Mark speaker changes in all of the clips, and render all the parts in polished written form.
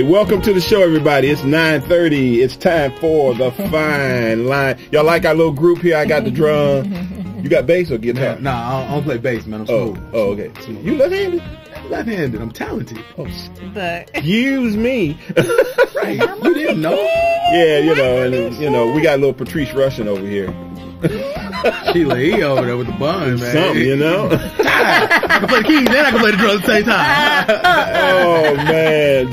Speaker 1: Anyway, welcome to the show, everybody. It's 9:30. It's time for the Fine Line. Y'all like our little group here? I got the drum. You got bass or guitar?
Speaker 2: Nah, I don't play bass, man. I'm smooth.
Speaker 1: Oh, okay. Smooth. You left-handed?
Speaker 2: Left-handed. I'm talented.
Speaker 1: Oh,
Speaker 3: but
Speaker 1: excuse me.
Speaker 2: Right. You didn't know?
Speaker 1: Yeah, we got a little Patrice Rushen over here.
Speaker 2: Sheila E over there with the bun, man.
Speaker 1: Something,
Speaker 2: I can play the keys and I can play the drums at the same time.
Speaker 1: Oh man,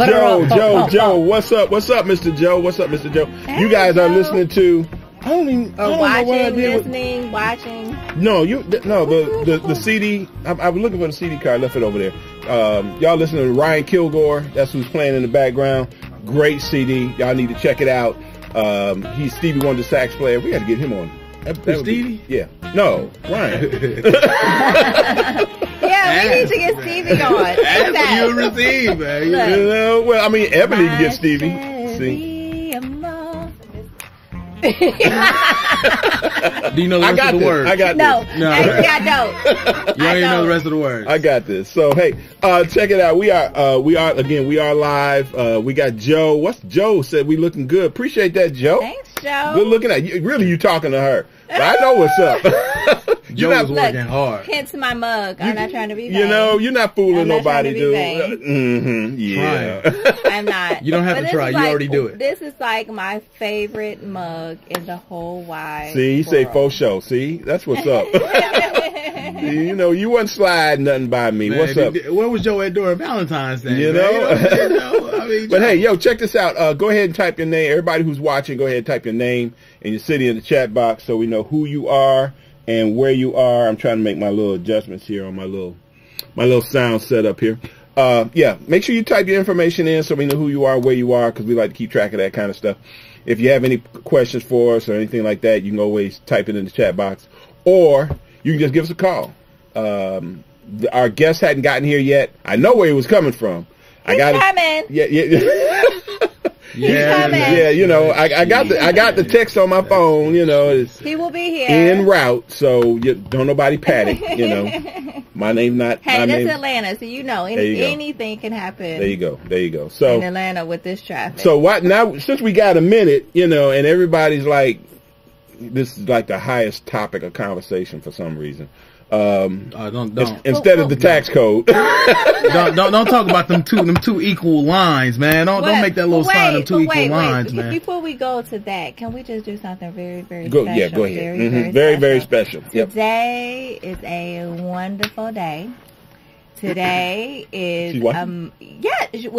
Speaker 1: Joe, what's up? What's up, Mr. Joe? What's up, Mr. Joe?
Speaker 3: Hey,
Speaker 1: you guys are
Speaker 3: Joe.
Speaker 1: listening to. I don't even. I don't
Speaker 3: watching,
Speaker 1: know what I did
Speaker 3: listening, watching.
Speaker 1: No, the CD. I was looking for the CD card. I left it over there. Y'all listening to Ryan Kilgore? That's who's playing in the background. Great CD. Y'all need to check it out. He's Stevie Wonder sax player. We got to get him on. That
Speaker 2: Stevie?
Speaker 1: Yeah. No, Ryan.
Speaker 3: Yeah, we need to get Stevie on.
Speaker 2: That's you receive, man.
Speaker 1: You know, well, I mean, Ebony can get Stevie. See.
Speaker 2: Do you know the rest of the words?
Speaker 1: I got
Speaker 3: no.
Speaker 1: this.
Speaker 3: No, actually, I don't.
Speaker 2: You don't even know the rest of the words.
Speaker 1: I got this. So hey, check it out. We are live. We got Joe. What's Joe said? We looking good. Appreciate that, Joe.
Speaker 3: Thanks, Joe.
Speaker 1: Good looking at you. Really, you talking to her? But I know what's up.
Speaker 2: Joe was working hard.
Speaker 3: Hence my mug. I'm not trying to be vain.
Speaker 1: You know, you're not fooling nobody, dude.
Speaker 3: Yeah. I'm not.
Speaker 2: You don't have to try. You already do it.
Speaker 3: This is like my favorite mug in the whole wide
Speaker 1: See, you say faux show. See, that's what's up. You know, you wasn't sliding nothing by me.
Speaker 2: Man,
Speaker 1: what's up?
Speaker 2: Where was Joe at during Valentine's Day?
Speaker 1: You know?
Speaker 2: I mean,
Speaker 1: but hey, yo, check this out. Go ahead and type your name. Everybody who's watching, go ahead and type your name and your city in the chat box so we know who you are and where you are. I'm trying to make my little adjustments here on my little sound setup here. Yeah, make sure you type your information in so we know who you are, where you are, because we like to keep track of that kind of stuff. If you have any questions for us or anything like that, you can always type it in the chat box, or you can just give us a call. Our guest hadn't gotten here yet. I know where he was coming from.
Speaker 3: He's coming.
Speaker 1: Yeah, you know, I got the text on my phone, you know.
Speaker 3: He will be here.
Speaker 1: En route, so don't nobody panic, you know. My name not.
Speaker 3: Hey,
Speaker 1: that's
Speaker 3: Atlanta, so you know anything can happen.
Speaker 1: There you go. So
Speaker 3: in Atlanta with this traffic.
Speaker 1: So what now? Since we got a minute, you know, and everybody's like, this is like the highest topic of conversation for some reason. Instead of the tax code.
Speaker 2: don't talk about them two equal lines, man. Don't make that little sign of two equal lines, man.
Speaker 3: Before we go to that, can we just do something very, very special?
Speaker 1: Yeah, go ahead. Very special.
Speaker 3: Today is a wonderful day. Today is well,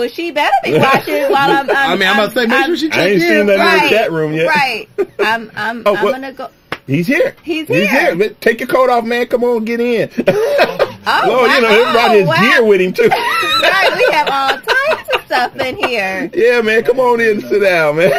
Speaker 3: she better be watching while I'm
Speaker 2: I'm about to say, make sure she checks in.
Speaker 1: I ain't seen that in the chat room yet.
Speaker 3: Right. I'm gonna go.
Speaker 1: He's here.
Speaker 3: He's here.
Speaker 1: Take your coat off, man. Come on, get in.
Speaker 3: Lord,
Speaker 1: you know, everybody has gear with him, too.
Speaker 3: Right, we have all types of stuff in here.
Speaker 1: Yeah, man. Come on in and sit down, man.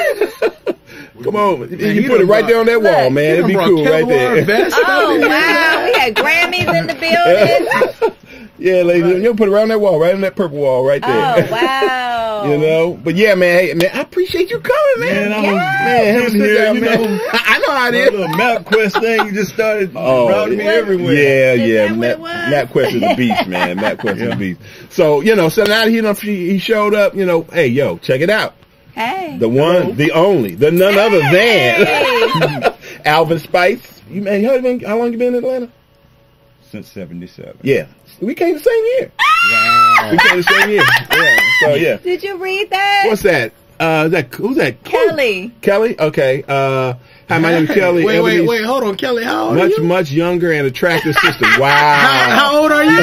Speaker 1: Come on. You put it right there on that wall, man. It'd be cool right there.
Speaker 3: Oh, wow. We had Grammys in the building.
Speaker 1: Yeah, ladies, you put it around that wall, right on that purple wall, right there.
Speaker 3: Oh, wow.
Speaker 1: You know, but yeah, man, hey, man, I appreciate you coming, man.
Speaker 2: Man,
Speaker 1: sit down, man. I know how it is.
Speaker 2: Little MapQuest thing, you just started routing me everywhere.
Speaker 1: Yeah. MapQuest is a beast, man. MapQuest is a beast. So, you know, so now that he showed up, you know, hey, yo, check it out.
Speaker 3: Hey.
Speaker 1: The one, the only, the none other than Alvin Speights. How long you been in Atlanta?
Speaker 2: Since 77.
Speaker 1: Yeah. We came the same year.
Speaker 2: Wow.
Speaker 1: We came the same year. Yeah. So yeah.
Speaker 3: Did you read that?
Speaker 1: What's that? Who's that?
Speaker 3: Kelly.
Speaker 1: Kelly? Okay. Hi, my name is Kelly.
Speaker 2: Wait, hold on, Kelly. How old are you?
Speaker 1: Much younger and attractive sister. Wow.
Speaker 2: How old are you?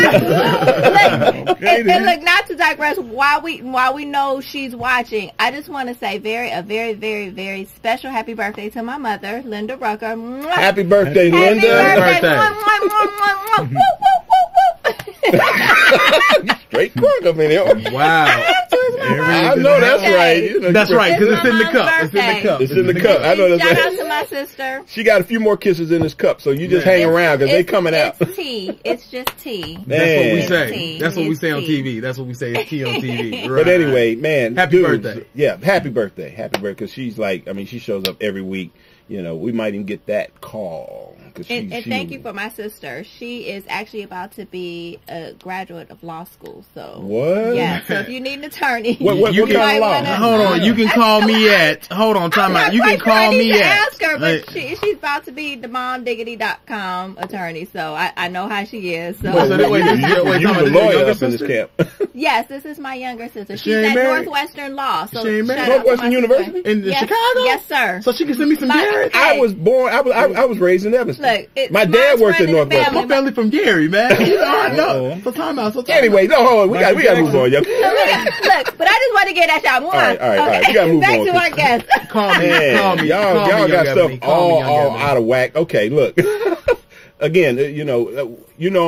Speaker 3: And look, not to digress, while we know she's watching, I just want to say a very, very, very special happy birthday to my mother, Linda Rucker.
Speaker 1: Happy birthday, Linda.
Speaker 3: Happy birthday.
Speaker 1: Straight crunk up in here.
Speaker 2: Wow.
Speaker 1: I know that's right.
Speaker 2: That's right, because it's in the cup.
Speaker 1: It's in the cup. I know that's right.
Speaker 3: Shout out to my sister.
Speaker 1: She got a few more kisses in this cup, so you just hang around because they coming out.
Speaker 3: It's tea. It's just tea.
Speaker 2: That's what we say. That's what we say on TV. That's what we say. It's tea on TV.
Speaker 1: Right. But anyway, man.
Speaker 2: Happy birthday.
Speaker 1: Yeah, happy birthday. Happy birthday. Because she's like, I mean, she shows up every week. You know, we might even get that call Cause
Speaker 3: and thank you for my sister. She is actually about to be a graduate of law school. So
Speaker 1: what?
Speaker 3: Yeah. So if you need an attorney,
Speaker 1: what kind of law?
Speaker 2: Hold on. You can call me at. Hold on. Time out. You can call me at.
Speaker 3: Ask her, but she's about to be the momdiggity.com attorney. So I know how she is. So
Speaker 1: you're the lawyer up in this camp.
Speaker 3: Yes, this is my younger sister. She's at Northwestern Law. So
Speaker 1: Northwestern University
Speaker 2: in Chicago.
Speaker 3: Yes, sir.
Speaker 2: So she can send me some Gary.
Speaker 1: I was born. I was raised in Evanston.
Speaker 3: Look,
Speaker 1: my dad worked at Northwestern.
Speaker 2: My family from Gary, man. You know, I know. So time out.
Speaker 1: Anyway, no, hold on. We got to move on, yo.
Speaker 3: Look, but I just want to get that shot. All
Speaker 1: right. We got to move
Speaker 3: back
Speaker 1: on.
Speaker 3: to our guest.
Speaker 2: Call me.
Speaker 1: Y'all got stuff all out of whack. Okay, look. Again, you know,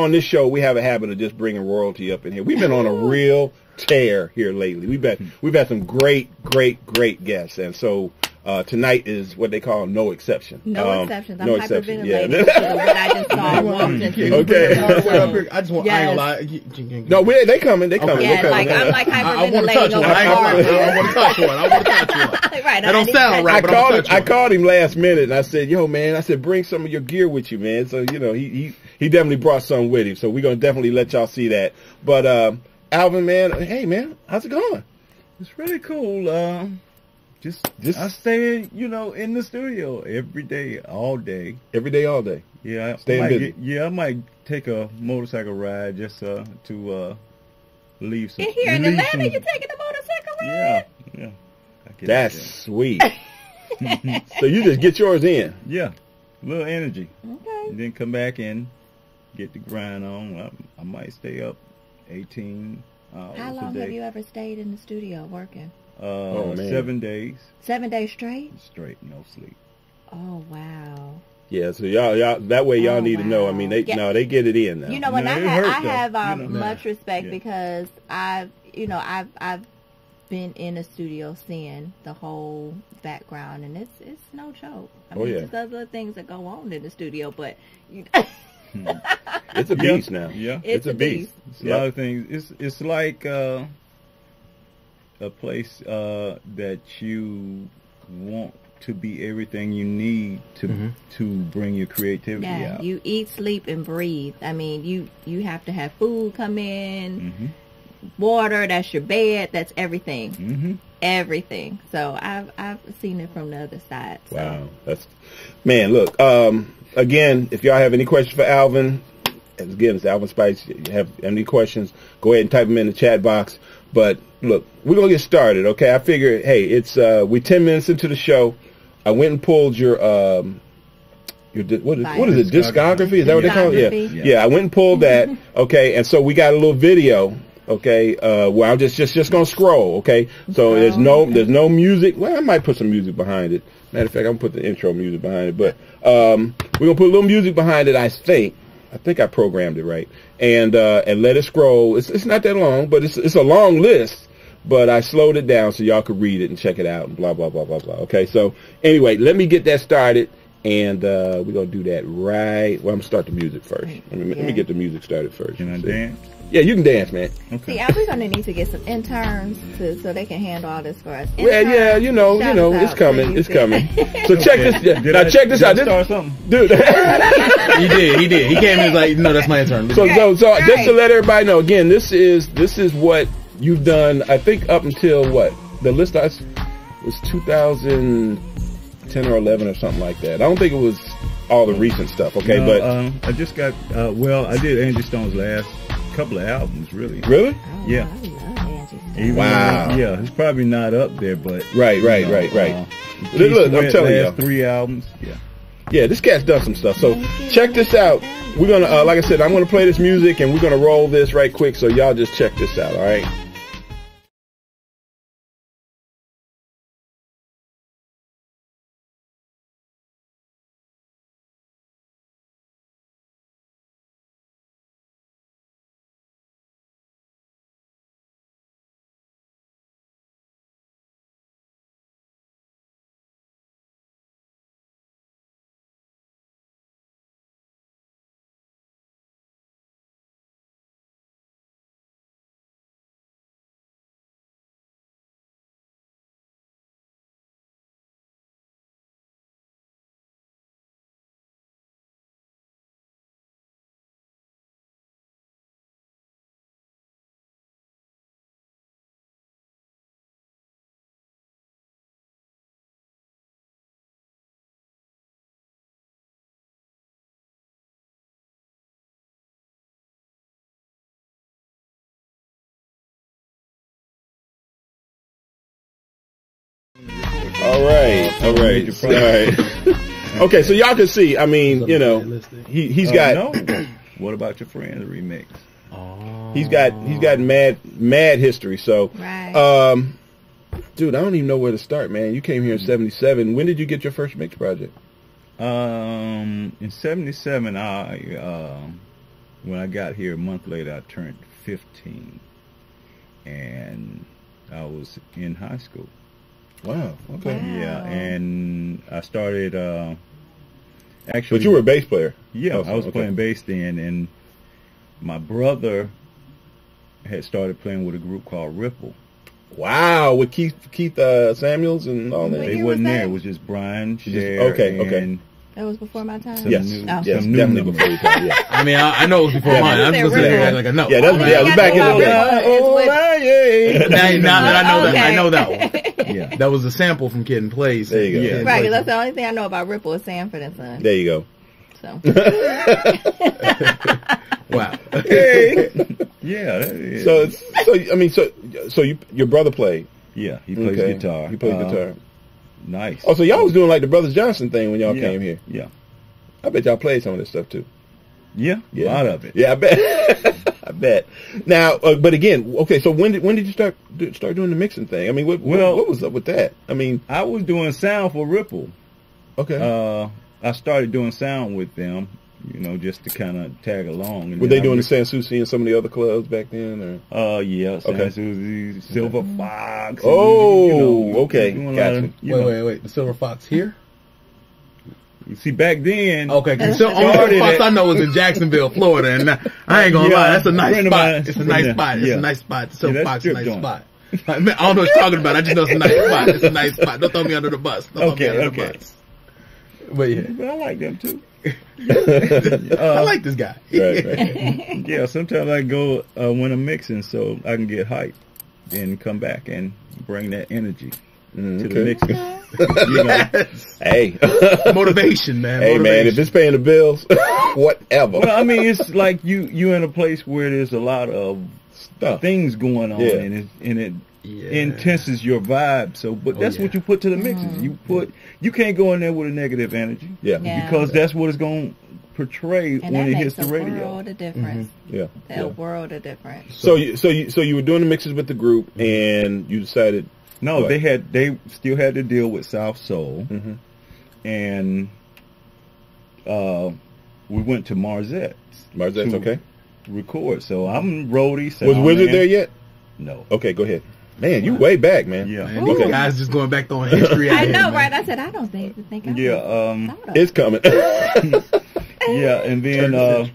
Speaker 1: on this show we have a habit of just bringing royalty up in here. We've been on a real tear here lately. We've had some great guests, and so tonight is what they call no exception.
Speaker 3: No exceptions. I'm hyperventilating
Speaker 1: yeah.
Speaker 3: to what I just saw walked into.
Speaker 1: Okay.
Speaker 2: I just want.
Speaker 3: Yes.
Speaker 2: I ain't
Speaker 1: No, they coming. They coming.
Speaker 3: Yeah,
Speaker 1: they coming.
Speaker 3: I'm like hyperventilating over
Speaker 2: I want to touch one.
Speaker 3: Right.
Speaker 2: That don't sound right.
Speaker 1: I called him last minute, and I said, "Yo, man," I said, "Bring some of your gear with you, man." So you know, he definitely brought some with him. So we're gonna definitely let y'all see that. But Alvin, man, hey, man, how's it going?
Speaker 4: It's really cool. Just I stay, in the studio every day, all day.
Speaker 1: Every day, all day.
Speaker 4: Yeah, I might take a motorcycle ride just to leave some.
Speaker 3: In here in Atlanta, you taking a motorcycle ride?
Speaker 4: Yeah.
Speaker 1: That's sweet. So you just get yours in.
Speaker 4: Yeah, a little energy.
Speaker 3: Okay.
Speaker 4: And then come back and get the grind on. I might stay up 18 hours
Speaker 3: How long
Speaker 4: a day.
Speaker 3: have you ever stayed in the studio working?
Speaker 4: 7 days.
Speaker 3: 7 days straight?
Speaker 4: Straight, no sleep.
Speaker 3: Oh, wow.
Speaker 1: Yeah, so y'all that way y'all need to know. I mean, they get it in now.
Speaker 3: You know, when I have much respect
Speaker 4: Yeah.
Speaker 3: because I've been in a studio seeing the whole background, and it's no joke. I mean, there's other things that go on in the studio, but
Speaker 1: it's a beast now.
Speaker 4: Yeah,
Speaker 3: it's a beast.
Speaker 4: It's a lot of things. It's like a place that you want to be everything you need to bring your creativity out.
Speaker 3: You eat, sleep, and breathe. I mean, you have to have food come in, water. That's your bed. That's everything. Everything. So I've seen it from the other side. So.
Speaker 1: Wow, man. Look, again, if y'all have any questions for Alvin, again, it's Alvin Speights. If you have any questions, go ahead and type them in the chat box. But look, we're gonna get started. Okay, I figured, hey, it's we're 10 minutes into the show. I went and pulled your what is it? Discography? Is that what they call it? Yeah. I went and pulled that. Okay, and so we got a little video. Okay, where I'm just gonna scroll. Okay, so there's no music. Well, I might put some music behind it. Matter of fact, I'm gonna put the intro music behind it. But we're gonna put a little music behind it. I think I programmed it right, and let it scroll. It's not that long, but it's a long list. But I slowed it down so y'all could read it and check it out and blah blah blah blah blah. Okay, so anyway, let me get that started, and we're gonna do that right. Well, I'm gonna start the music first. Let me get the music started first.
Speaker 4: Can I dance?
Speaker 1: Yeah, you can dance, man.
Speaker 3: Okay. See, we're gonna need to get some interns so they can handle all this for us.
Speaker 1: Well, yeah, you know, it's coming. So check this. Check this out.
Speaker 4: Start something,
Speaker 1: dude.
Speaker 2: He did. He came in and was like, no, that's my intern.
Speaker 1: So just to let everybody know, again, this is what you've done. I think up until what the list was 2010 or 11 or something like that. I don't think it was all the recent stuff. Okay,
Speaker 4: no,
Speaker 1: but
Speaker 4: I just got. I did Angie Stone's last couple of albums, really.
Speaker 1: Really?
Speaker 3: Oh,
Speaker 4: yeah.
Speaker 3: I love Angie Stone.
Speaker 4: Even
Speaker 1: wow.
Speaker 4: Yeah, it's probably not up there, but
Speaker 1: right. Look, I'm telling you,
Speaker 4: 3 albums. Yeah.
Speaker 1: Yeah, this cat's done some stuff. So check this out. We're gonna, like I said, I'm gonna play this music and we're gonna roll this right quick. So y'all just check this out. All right. All right. Okay, so y'all can see. I mean, you know, he's got.
Speaker 4: No. What about your friend's remix?
Speaker 1: Oh. He's got mad history. So, dude, I don't even know where to start, man. You came here in '77. When did you get your first mix project?
Speaker 4: In '77, when I got here a month later, I turned 15, and I was in high school.
Speaker 1: Wow. Okay.
Speaker 4: Yeah, and I started. Actually,
Speaker 1: but you were a bass player.
Speaker 4: Yeah, also, I was playing bass then, and my brother had started playing with a group called Ripple.
Speaker 1: Wow, with Keith Samuels and all that.
Speaker 4: They wasn't there. It was just Brian, Cher,
Speaker 1: okay.
Speaker 3: That was before my time.
Speaker 1: Yes, definitely before your time. Yeah.
Speaker 2: I mean, I know it was before mine. I'm just saying like I know.
Speaker 1: Yeah, it was back in the day.
Speaker 2: Now that I know that one. Yeah, that was a sample from Kid and Plays.
Speaker 1: There you go.
Speaker 3: Yeah. Right, that's the only thing I know about Ripple is Sanford and Son.
Speaker 1: There you go.
Speaker 3: So.
Speaker 2: Wow.
Speaker 1: Hey.
Speaker 4: Yeah.
Speaker 1: So your brother played.
Speaker 4: Yeah, he plays guitar.
Speaker 1: He plays guitar.
Speaker 4: Nice.
Speaker 1: Oh, so y'all was doing like the Brothers Johnson thing when y'all came here.
Speaker 4: Yeah.
Speaker 1: I bet y'all played some of this stuff too.
Speaker 4: Yeah, a lot of it.
Speaker 1: Yeah, I bet. I bet. Now, but again, okay. So when did you start doing the mixing thing? I mean, what was up with that? I mean,
Speaker 4: I was doing sound for Ripple.
Speaker 1: Okay.
Speaker 4: I started doing sound with them, you know, just to kind of tag along. And
Speaker 1: were they doing the Sans Souci and some of the other clubs back then? Or?
Speaker 4: Yeah, Sans Souci, Silver Fox.
Speaker 1: Oh, okay. Gotcha.
Speaker 2: Wait. The Silver Fox here?
Speaker 4: You see, back then.
Speaker 2: Okay, because the only Fox I know was in Jacksonville, Florida, and I ain't gonna lie, that's a nice spot. It's a nice spot. It's a nice spot. The Silver Fox is a nice spot. I don't know what you're talking about. I just know it's a nice spot. It's a nice spot. Don't throw me under the bus.
Speaker 4: Okay.
Speaker 2: But yeah,
Speaker 4: but I like them too.
Speaker 2: I like this guy.
Speaker 1: Right.
Speaker 4: Yeah, sometimes I go when I'm mixing so I can get hyped and come back and bring that energy to the mixing. You know.
Speaker 1: Hey,
Speaker 2: motivation, man.
Speaker 1: Hey, man, if it's paying the bills, whatever.
Speaker 4: Well, I mean, it's like you in a place where there's a lot of things going on, and it intenses your vibe. So, but that's what you put to the mixes. You can't go in there with a negative energy.
Speaker 1: Yeah.
Speaker 4: Because that's what it's going to portray
Speaker 3: and
Speaker 4: when it hits the radio.
Speaker 3: That makes a world of difference. A world of difference.
Speaker 1: So you were doing the mixes with the group, and you decided.
Speaker 4: No, they still had to deal with South Soul, and we went to Marzette's.
Speaker 1: Marzette's, okay.
Speaker 4: Record. So I'm roadie.
Speaker 1: Was Wizard there yet?
Speaker 4: No.
Speaker 1: Okay, go ahead. Man, you way back, man.
Speaker 4: Yeah.
Speaker 2: Man, these guys just going back throwing history.
Speaker 3: I know, right? I said I don't think
Speaker 1: it's coming.
Speaker 4: Yeah, and then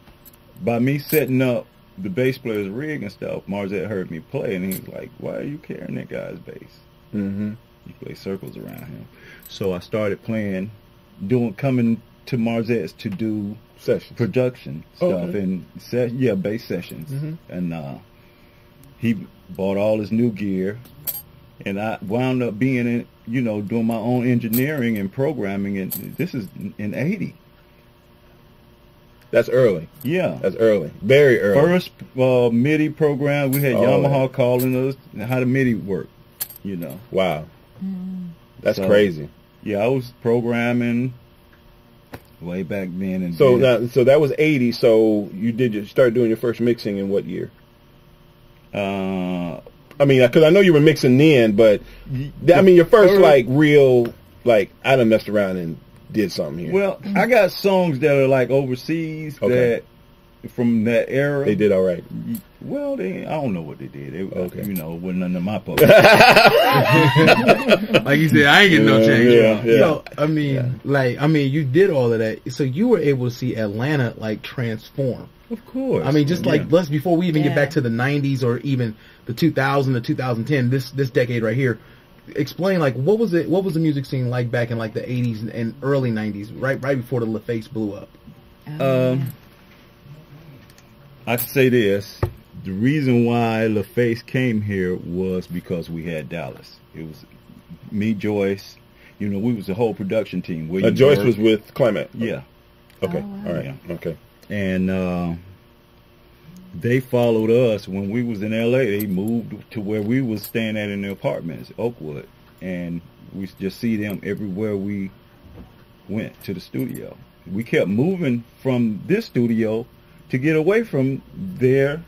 Speaker 4: by me setting up the bass player's rig and stuff, Marzette heard me play, and he was like, "Why are you carrying that guy's bass? You play circles around him." So I started coming to Marzette's to do
Speaker 1: sessions,
Speaker 4: production stuff, and bass sessions, and he bought all his new gear, and I wound up being doing my own engineering and programming, and this is in '80.
Speaker 1: That's early.
Speaker 4: Yeah.
Speaker 1: That's early. Very early.
Speaker 4: First MIDI program, we had Yamaha calling us how the MIDI worked,
Speaker 1: Wow. That's crazy.
Speaker 4: Yeah, I was programming way back then. And
Speaker 1: so that was '80. So you start doing your first mixing in what year? I mean, because I know you were mixing then, but I mean, your first real I done messed around and did something here.
Speaker 4: Well, I got songs that are like overseas that from that era.
Speaker 1: They did all right.
Speaker 4: Well, I don't know what they did. It wasn't none of my post.
Speaker 2: Like you said, I ain't getting no change.
Speaker 1: Yeah.
Speaker 2: So I mean, you did all of that, so you were able to see Atlanta transform.
Speaker 4: Of course.
Speaker 2: I mean, just before we even get back to the '90s or even the 2000 to 2010, this decade right here. Explain what was the music scene like back in the '80s and early '90s, right before the LaFace blew up.
Speaker 4: I say this: the reason why LaFace came here was because we had Dallas. It was me, Joyce. We was a whole production team.
Speaker 1: Joyce was with Clement.
Speaker 4: Yeah.
Speaker 1: Okay. All right. Yeah. Okay.
Speaker 4: And they followed us when we was in LA. They moved to where we was staying at in the apartments, Oakwood, and We just see them everywhere we went to the studio. We kept moving from this studio to get away from their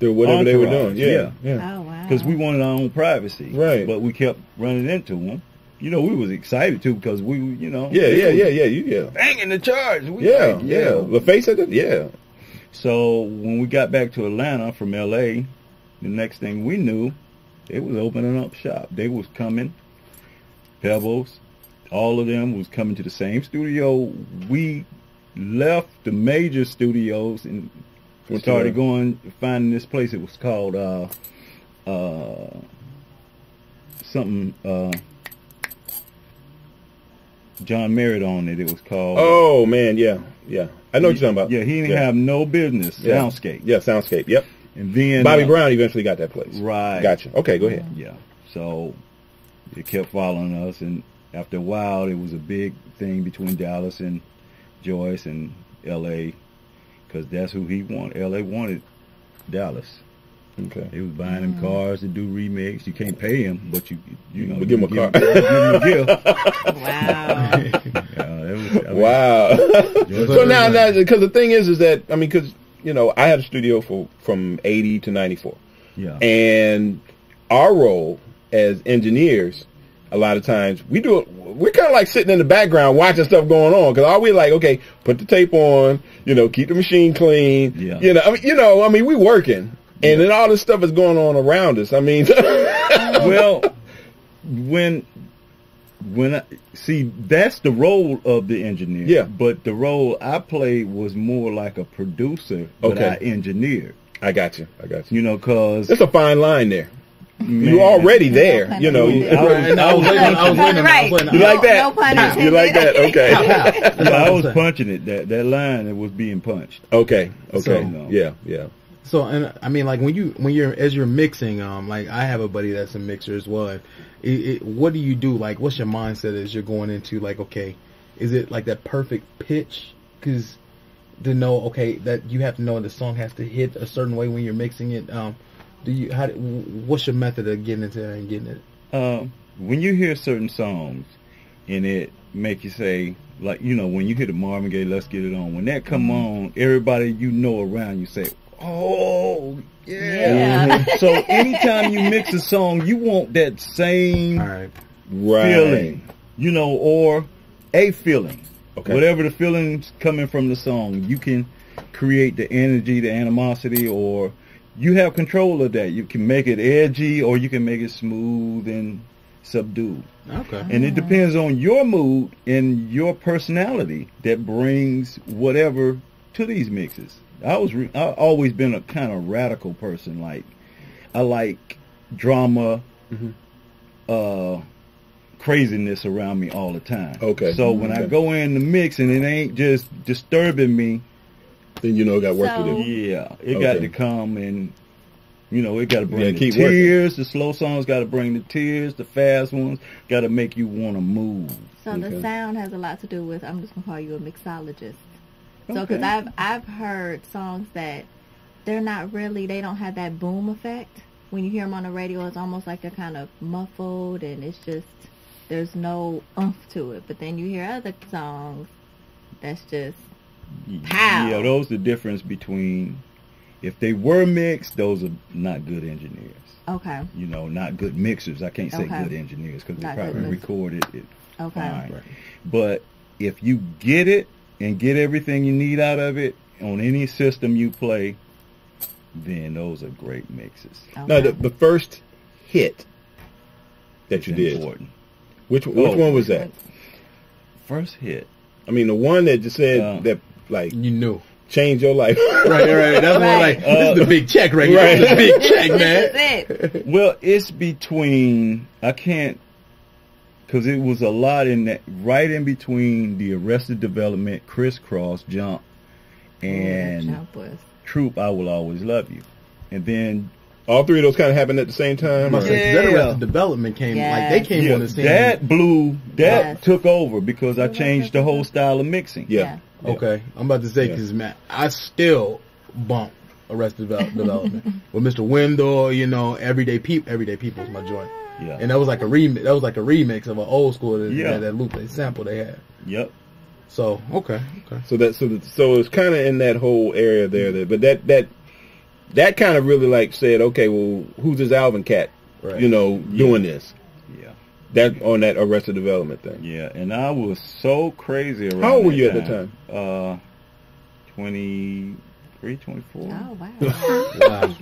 Speaker 1: whatever they were
Speaker 4: entourage.
Speaker 1: doing. Yeah.
Speaker 3: Oh, wow.
Speaker 4: Because we wanted our own privacy.
Speaker 1: Right.
Speaker 4: But we kept running into them. You know, we was excited too because we, you know.
Speaker 1: Yeah.
Speaker 4: Banging the charge. We
Speaker 1: Yeah.
Speaker 4: like,
Speaker 1: The face of it. Yeah.
Speaker 4: So when we got back to Atlanta from L.A., the next thing we knew, they was opening up shop. They was coming. Pebbles, all of them was coming to the same studio. We left the major studios and started finding this place. It was called something John Merritt on it. It was called.
Speaker 1: Oh man, yeah. I know what you're talking about.
Speaker 4: Yeah, he didn't have no business.
Speaker 1: Yeah.
Speaker 4: Soundscape.
Speaker 1: Yeah, Soundscape. Yep.
Speaker 4: And then
Speaker 1: Bobby Brown eventually got that place.
Speaker 4: Right.
Speaker 1: Gotcha. Okay, go ahead.
Speaker 4: Yeah. So it kept following us, and after a while, it was a big thing between Dallas and Joyce and L.A. because that's who he wanted. L.A. wanted Dallas.
Speaker 1: Okay.
Speaker 4: He was buying him cars to do remix. You can't pay him, but you know,
Speaker 1: give him a car.
Speaker 4: Give him a gift.
Speaker 3: Wow.
Speaker 1: Wow. So now, because the thing is that, I mean, because, you know, I had a studio from 80 to 94.
Speaker 4: Yeah.
Speaker 1: And our role as engineers, a lot of times, we're kind of like sitting in the background watching stuff going on. Because all we like, okay, put the tape on, you know, keep the machine clean.
Speaker 4: Yeah.
Speaker 1: I mean, we working. And then all this stuff is going on around us. I mean,
Speaker 4: well, when I see, that's the role of the engineer.
Speaker 1: Yeah.
Speaker 4: But the role I played was more like a producer, but I engineered.
Speaker 1: I got you.
Speaker 4: You know, because
Speaker 1: there's a fine line there. You're already there, you know.
Speaker 2: I was waiting.
Speaker 1: You like that?
Speaker 3: No pun intended.
Speaker 1: You like that? Okay.
Speaker 4: I was punching it. That line, it was being punched.
Speaker 1: Okay.
Speaker 2: So,
Speaker 1: Yeah.
Speaker 2: So, and I mean, like when you're mixing, like I have a buddy that's a mixer as well. What do you do? Like, what's your mindset as you're going into, like, okay, is it like that perfect pitch? Because to know, okay, that you have to know the song has to hit a certain way when you're mixing it. What's your method of getting into there and getting it?
Speaker 4: When you hear certain songs and it make you say, like, you know, when you hear the Marvin Gaye "Let's Get It On," when that come on, everybody you know around you say, oh, yeah. So anytime you mix a song, you want that same feeling, you know, or a feeling. Okay. Whatever the feeling's coming from the song, you can create the energy, the animosity, or you have control of that. You can make it edgy or you can make it smooth and subdued.
Speaker 2: Okay.
Speaker 4: And it depends on your mood and your personality that brings whatever to these mixes. I've always been a kind of radical person. Like, I like drama, craziness around me all the time. Okay. So when I go in the mix and it ain't just disturbing me,
Speaker 1: then you know it got work to do.
Speaker 4: Yeah, it got to come and, you know, it got to bring the tears. Working. The slow songs got to bring the tears. The fast ones got to make you want to move.
Speaker 3: So the sound has a lot to do with, I'm just going to call you a mixologist. So, because I've heard songs that they don't have that boom effect. When you hear them on the radio, it's almost like they're kind of muffled and it's just, there's no oomph to it. But then you hear other songs that's just pow.
Speaker 4: Yeah, those are the difference between, if they were mixed, those are not good engineers. Okay. You know, not good mixers. I can't say good engineers because they probably recorded it fine. Right. But if you get it, and get everything you need out of it on any system you play, then those are great mixes. Okay.
Speaker 1: Now, the first hit that you did, important. Which one was that?
Speaker 4: First hit.
Speaker 1: I mean, the one that just said that, like,
Speaker 2: you knew,
Speaker 1: changed your life.
Speaker 2: right. That's more like, this is the big check right here. Right. This is the big check, man.
Speaker 3: This is it.
Speaker 4: Well, it's between, I can't, because it was a lot in that, right in between the Arrested Development, Crisscross, Jump, and Troop, I Will Always Love You. And then
Speaker 1: all three of those kind of happened at the same time?
Speaker 2: That Arrested Development came, like they came on the scene.
Speaker 4: That took over because I changed the whole style of mixing.
Speaker 2: Yeah. Okay. I'm about to say, because, man, I still bump Arrested Development with Mr. Wendell. You know, Everyday People is my joint.
Speaker 4: Yeah.
Speaker 2: And that was like a remix of an old school that loop, that sample they had.
Speaker 4: Yep.
Speaker 2: So okay.
Speaker 1: So it's kind of in that whole area there. But that kind of really like said, okay, well, who's this Alvin cat?
Speaker 2: Right.
Speaker 1: You know, doing this.
Speaker 4: Yeah.
Speaker 1: That on that Arrested Development thing.
Speaker 4: Yeah, and I was so crazy around.
Speaker 1: How old were you
Speaker 4: that
Speaker 1: at the time?
Speaker 4: 23, 24.
Speaker 3: Oh, wow.
Speaker 2: Wow.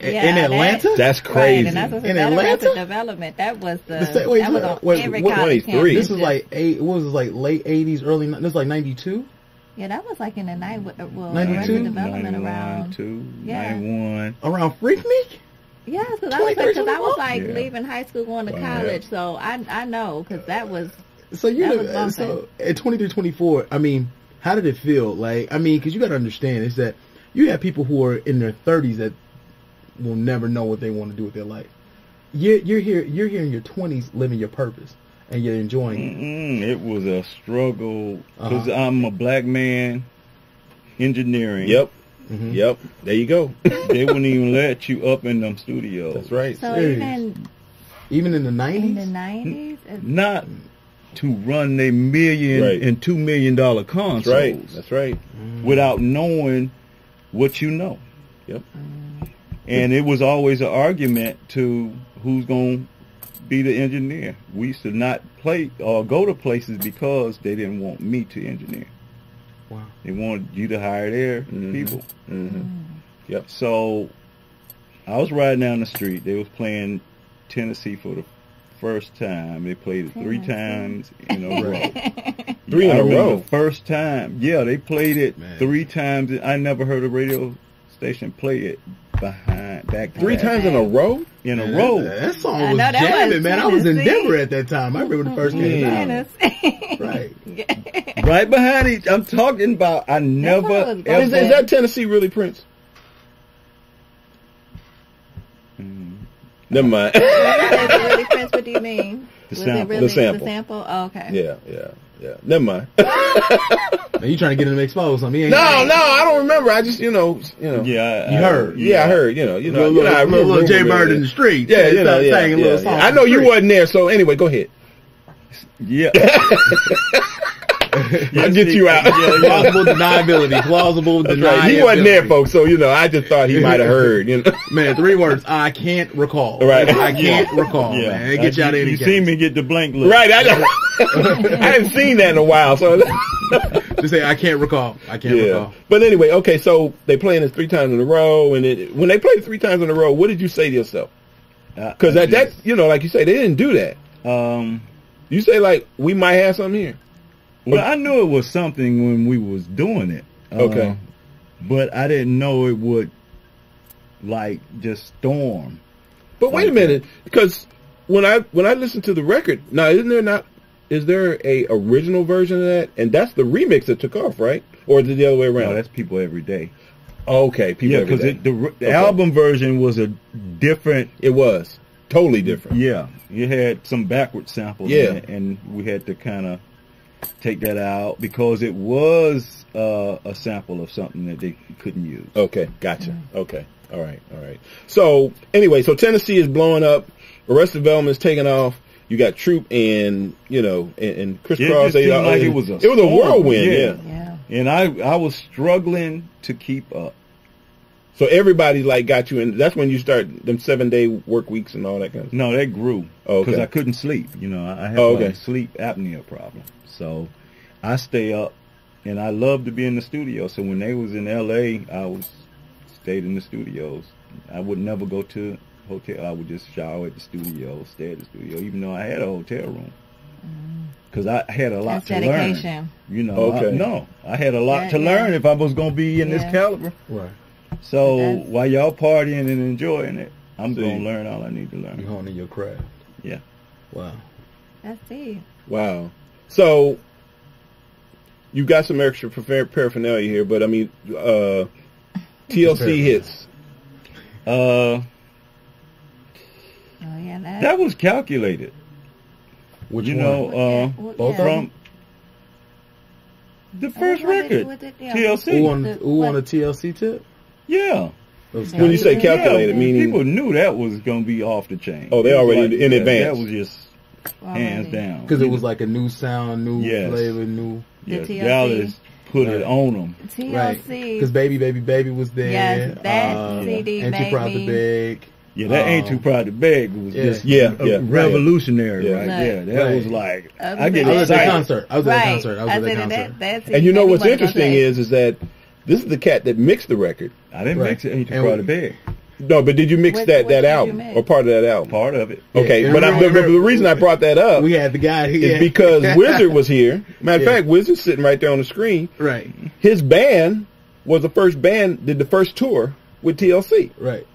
Speaker 2: In Atlanta?
Speaker 1: That's crazy.
Speaker 3: Right, and that's
Speaker 2: In Atlanta?
Speaker 3: Arrested Development. That was
Speaker 2: Wait,
Speaker 3: that was on every college
Speaker 1: 23.
Speaker 3: campus.
Speaker 2: This is like what was it, like late 80s, early. This is like 92.
Speaker 3: Yeah, that was like in the night. Well,
Speaker 2: 92?
Speaker 3: Arrested Development
Speaker 4: 91,
Speaker 3: around.
Speaker 4: 2,
Speaker 3: Yeah.
Speaker 4: 91.
Speaker 2: Around Freak Me?
Speaker 3: Yeah, because I
Speaker 2: 23,
Speaker 3: was like
Speaker 4: Yeah.
Speaker 3: leaving high school, going to college, so I know because that was.
Speaker 2: So you
Speaker 3: That
Speaker 2: know,
Speaker 3: was
Speaker 2: so at 23, 24, I mean, how did it feel? Like, I mean, because you got to understand is that you have people who are in their 30s that will never know what they want to do with their life. You're here in your 20s living your purpose, and you're enjoying it.
Speaker 4: It was a struggle because I'm a black man, engineering.
Speaker 1: Yep.
Speaker 2: Mhm.
Speaker 1: Yep. There you go.
Speaker 4: They wouldn't even let you up in them studios.
Speaker 1: That's right.
Speaker 3: So
Speaker 2: Serious. Even in the 90s?
Speaker 3: in the 90s,
Speaker 4: Not to run a million
Speaker 1: Right.
Speaker 4: and $2 million consoles.
Speaker 1: That's right. That's right.
Speaker 4: Without knowing what you know.
Speaker 1: Yep.
Speaker 4: And it was always an argument to who's going to be the engineer. We used to not play or go to places because they didn't want me to engineer.
Speaker 2: Wow.
Speaker 4: They wanted you to hire their people.
Speaker 1: Yep.
Speaker 4: So I was riding down the street. They was playing Tennessee for the first time. They played it 3 times in a row.
Speaker 1: 3 in
Speaker 4: I
Speaker 1: a
Speaker 4: remember
Speaker 1: row.
Speaker 4: the first time. Yeah, they played it
Speaker 2: Man.
Speaker 4: 3 times. I never heard a radio station play it back to
Speaker 1: 3
Speaker 4: back.
Speaker 1: times in a row?
Speaker 4: in a
Speaker 2: Man,
Speaker 4: row.
Speaker 2: That song
Speaker 3: I
Speaker 2: was
Speaker 3: know that
Speaker 2: jamming,
Speaker 3: was
Speaker 2: man. I was in
Speaker 3: Tennessee.
Speaker 2: Denver at that time. I remember the first came out. Right.
Speaker 4: Right behind each. I'm talking about. I never
Speaker 3: was
Speaker 4: ever.
Speaker 3: going
Speaker 1: Is that Tennessee really Prince? Never mind.
Speaker 3: Really, Prince, what do you mean?
Speaker 4: The
Speaker 3: Was
Speaker 4: sample.
Speaker 3: it really
Speaker 1: The sample.
Speaker 3: the sample? Oh, okay.
Speaker 1: Yeah. Never mind.
Speaker 2: Now you trying to get him exposed something? He ain't
Speaker 1: No, I don't remember. I just, you know.
Speaker 4: Yeah,
Speaker 2: You heard.
Speaker 1: Yeah, I heard. You know.
Speaker 2: Little Jay Bird in the street.
Speaker 1: Yeah, you know. Yeah,
Speaker 2: singing little songs
Speaker 1: I
Speaker 2: in
Speaker 1: know
Speaker 2: the
Speaker 1: you
Speaker 2: street.
Speaker 1: wasn't there. So anyway, go ahead.
Speaker 4: Yeah.
Speaker 1: I'll get you out.
Speaker 2: Plausible deniability. Plausible
Speaker 1: That's
Speaker 2: deniability.
Speaker 1: right. He wasn't there, folks. So I just thought he might have heard. You know.
Speaker 2: Man, 3 words. I can't recall.
Speaker 1: Right.
Speaker 2: I can't recall.
Speaker 4: Yeah.
Speaker 2: Man, get you out of any
Speaker 4: You
Speaker 2: case.
Speaker 4: see me get the blank look.
Speaker 1: Right. I haven't seen that in a while. So.
Speaker 2: Just say I can't recall. I can't recall.
Speaker 1: But anyway, okay. So they playing this 3 times in a row, and when they played 3 times in a row, what did you say to yourself? Because that like you say, they didn't do that. You say like we might have something here.
Speaker 4: Well, I knew it was something when we was doing it.
Speaker 1: Okay.
Speaker 4: But I didn't know it would like just storm.
Speaker 1: But wait a minute, because when I listen to the record, now is there a original version of that? And that's the remix that took off, right? Or is it the other way around?
Speaker 4: No, that's People Every Day.
Speaker 1: Okay, People
Speaker 4: Yeah,
Speaker 1: Every
Speaker 4: because
Speaker 1: Day.
Speaker 4: the album version was a different.
Speaker 1: It was totally different.
Speaker 4: Yeah, you had some backward samples.
Speaker 1: Yeah.
Speaker 4: in it, and we had to kind of take that out because it was a sample of something that they couldn't use.
Speaker 1: Okay, gotcha. Okay, all right. So anyway, so Tennessee is blowing up. Arrested Development is taking off. You got Troop and and Criss
Speaker 4: It
Speaker 1: Cross.
Speaker 4: just seemed like it was a storm.
Speaker 1: whirlwind. Yeah.
Speaker 3: Yeah.
Speaker 4: And I was struggling to keep up.
Speaker 1: So everybody like got you in. That's when you start them 7-day work weeks and all that kind of stuff.
Speaker 4: No, that grew
Speaker 1: Okay.
Speaker 4: because I couldn't sleep. I had
Speaker 1: Oh, okay.
Speaker 4: like sleep apnea problem. So I stay up, and I love to be in the studio. So when they was in L.A., I stayed in the studios. I would never go to hotel. I would just shower at the studio, stay at the studio, even though I had a hotel room. Because I had a lot
Speaker 3: That's
Speaker 4: to
Speaker 3: dedication.
Speaker 4: learn.
Speaker 1: Okay.
Speaker 4: I had a lot to
Speaker 3: Yeah.
Speaker 4: learn if I was going to be in this
Speaker 3: Yeah.
Speaker 4: caliber.
Speaker 2: Right.
Speaker 4: So
Speaker 3: That's-
Speaker 4: while y'all partying and enjoying it, I'm
Speaker 1: See.
Speaker 4: going to learn all I need to
Speaker 2: You
Speaker 4: learn.
Speaker 2: honing your craft.
Speaker 4: Yeah.
Speaker 2: Wow.
Speaker 3: That's it.
Speaker 1: Wow. So you got some extra paraphernalia here, but I mean, TLC hits.
Speaker 3: Oh yeah,
Speaker 4: That was calculated.
Speaker 2: Which
Speaker 4: You
Speaker 2: one?
Speaker 4: know,
Speaker 2: both of
Speaker 4: from the first record, TLC.
Speaker 2: Who on the TLC tip?
Speaker 4: Yeah.
Speaker 1: When you say calculated, meaning
Speaker 4: people knew that was going to be off the chain.
Speaker 1: Oh, they already in advance.
Speaker 4: That was just hands down.
Speaker 2: Because it was like a new sound, new flavor, new.
Speaker 4: Yes, Dallas put it on them.
Speaker 3: TLC.
Speaker 2: Right. Because Baby was there.
Speaker 3: Yes, that CD
Speaker 2: Ain't Too Proud to Beg.
Speaker 4: Yeah, that Ain't Too Proud to Beg was just revolutionary, right? Yeah, that was like, I get excited.
Speaker 2: I was at that concert.
Speaker 1: And you know what's interesting is that this is the cat that mixed the record.
Speaker 4: I didn't mix it. Ain't Too Proud to Beg.
Speaker 1: No, but did you mix that album or part of that album?
Speaker 4: Part of it.
Speaker 1: Okay, but the reason I brought that up,
Speaker 2: we had the guy
Speaker 1: is because Wizard was here. Matter of fact, Wizard's sitting right there on the screen.
Speaker 2: Right.
Speaker 1: His band was the first band, did the first tour with TLC.
Speaker 2: Right.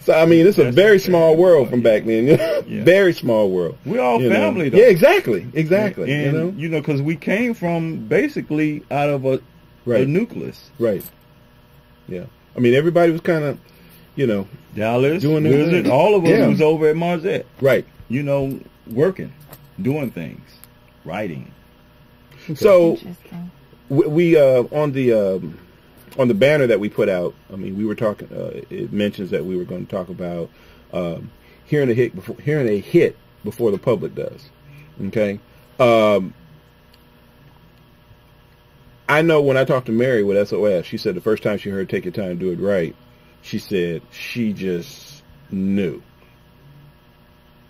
Speaker 1: So I mean, it's a very small world from back then. Very small world.
Speaker 4: We're all family, though.
Speaker 1: Yeah, exactly.
Speaker 4: And you know, because we came from basically out of a nucleus.
Speaker 1: Right. Yeah. I mean, everybody was kind of,
Speaker 4: Dallas,
Speaker 1: doing
Speaker 4: Wizard, all of us was over at Marzette.
Speaker 1: Right.
Speaker 4: Working, doing things, writing.
Speaker 1: So we on the banner that we put out, I mean, we were talking. It mentions that we were going to talk about hearing a hit before the public does. Okay. I know when I talked to Mary with SOS, she said the first time she heard "Take Your Time, Do It Right," she said she just knew.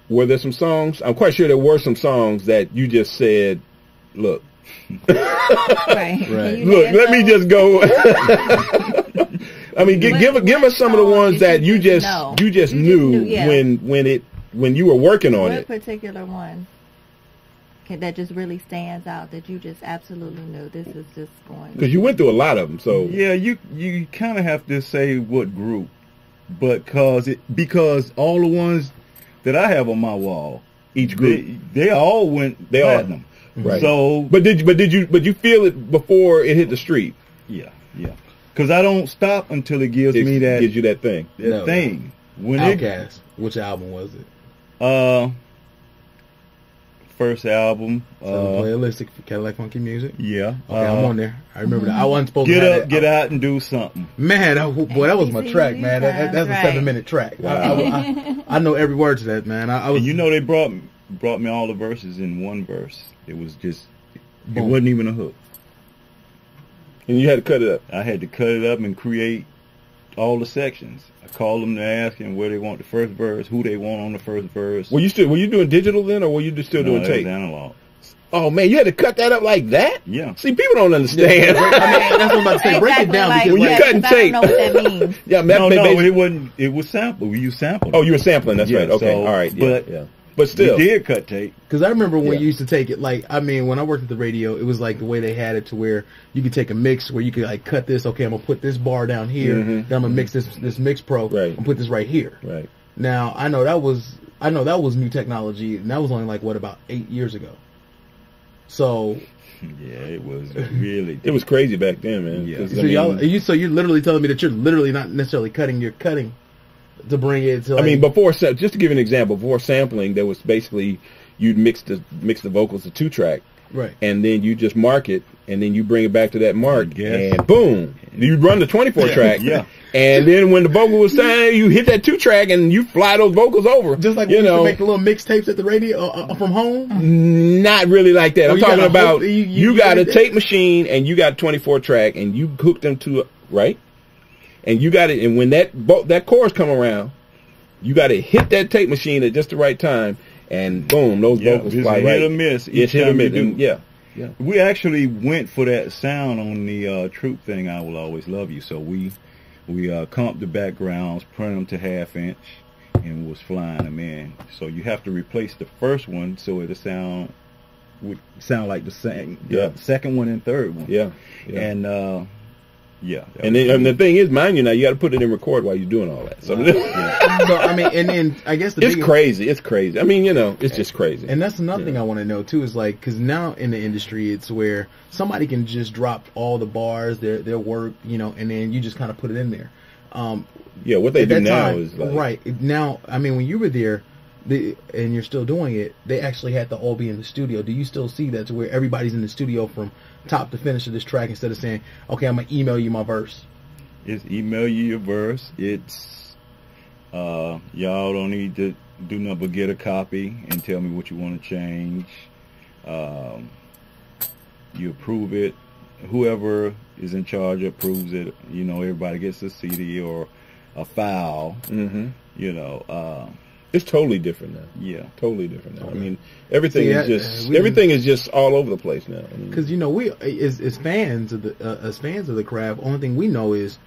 Speaker 1: Were there some songs? I'm quite sure there were some songs that you just said, "Look."
Speaker 3: Right.
Speaker 1: Look, let me just go. I mean, give us some of the ones that you just knew when you were working on it.
Speaker 3: What particular one that just really stands out that you just absolutely knew this is just going?
Speaker 1: Because you went through a lot of them, so
Speaker 4: yeah, you kind of have to say what group, because all the ones that I have on my wall,
Speaker 1: each group
Speaker 4: they all went platinum.
Speaker 1: Right.
Speaker 4: So,
Speaker 1: but you feel it before it hit the street?
Speaker 4: Yeah. Because I don't stop until it gives you
Speaker 1: that thing.
Speaker 4: Thing. When
Speaker 2: OutKast. Which album was it?
Speaker 4: First album.
Speaker 2: Playalistic Cadillac Funky Music.
Speaker 4: Yeah.
Speaker 2: Okay, I'm on there. I remember that. I wasn't supposed to have
Speaker 4: Get out and do something.
Speaker 2: Man, that was my track, man. That's a 7-minute track. Wow. I know every word to that, man.
Speaker 4: They brought me all the verses in one verse. It was just, it wasn't even a hook.
Speaker 1: And you had to cut it up.
Speaker 4: I had to cut it up and create all the sections. I called them to ask them where they want the first verse, who they want on the first verse.
Speaker 1: Were you doing digital then, or were you just still doing tape?
Speaker 4: Analog.
Speaker 1: Oh man, you had to cut that up like that?
Speaker 4: Yeah.
Speaker 1: See, people don't understand.
Speaker 2: I mean, that's what I'm about to say. Break it down because
Speaker 1: when you're cutting tape.
Speaker 3: I don't know what that means.
Speaker 4: It wasn't. It was sample. We used samples.
Speaker 1: Oh, you were sampling. That's right. Okay. All right. But still,
Speaker 4: we did cut tape.
Speaker 2: Because I remember when you used to take it, when I worked at the radio, it was like the way they had it to where you could take a mix where you could cut this. Okay, I'm gonna put this bar down here. Then I'm gonna mix this mix pro and put this right here.
Speaker 1: Right.
Speaker 2: Now I know that was new technology, and that was only about 8 years ago. So.
Speaker 4: Yeah, it was really.
Speaker 1: It was crazy back then, man.
Speaker 2: Yeah. So you're literally telling me that you're literally not necessarily cutting. You're cutting to bring it to.
Speaker 1: I mean, just to give you an example, before sampling, there was basically you'd mix the vocals to 2-track,
Speaker 2: right?
Speaker 1: And then you just mark it, and then you bring it back to that mark, and boom, you run the 24-track, and then when the vocal was time, you hit that 2-track, and you fly those vocals over,
Speaker 2: just like when you make the little mixtapes at the radio from home.
Speaker 1: Not really like that. I'm talking about you got a tape machine, and you got a 24-track, and you hook them to right. And you got it, and when that chorus come around, you got to hit that tape machine at just the right time, and boom, those vocals fly right.
Speaker 4: Hit or miss.
Speaker 1: It's hit or miss. Yeah.
Speaker 4: We actually went for that sound on the Troop thing. I Will Always Love You. So we comped the backgrounds, printed them to 1/2 inch, and was flying them in. So you have to replace the first one so it'll sound like the same. The second one and third one.
Speaker 1: Yeah.
Speaker 4: And.
Speaker 1: And the thing is, mind you, now you got to put it in record while you're doing all that. So,
Speaker 2: so I mean, and then I guess
Speaker 1: it's crazy. It's crazy. I mean, it's just crazy.
Speaker 2: And that's another thing I want to know too is because now in the industry, it's where somebody can just drop all the bars, their work, and then you just kind of put it in there.
Speaker 1: What they do now is
Speaker 2: right now. I mean, when you were there. And you're still doing it, they actually had to all be in the studio. Do you still see that to where everybody's in the studio from top to finish of this track instead of saying, okay, I'm going to email you my verse?
Speaker 4: It's email you your verse. It's y'all don't need to do nothing but get a copy and tell me what you want to change. You approve it. Whoever is in charge approves it. You know, everybody gets a CD or a file.
Speaker 1: Mm-hmm.
Speaker 4: You know,
Speaker 1: it's totally different now.
Speaker 4: Yeah,
Speaker 1: totally different now. I mean, everything is just all over the place now.
Speaker 2: Because you know, we as fans of the craft, only thing we know is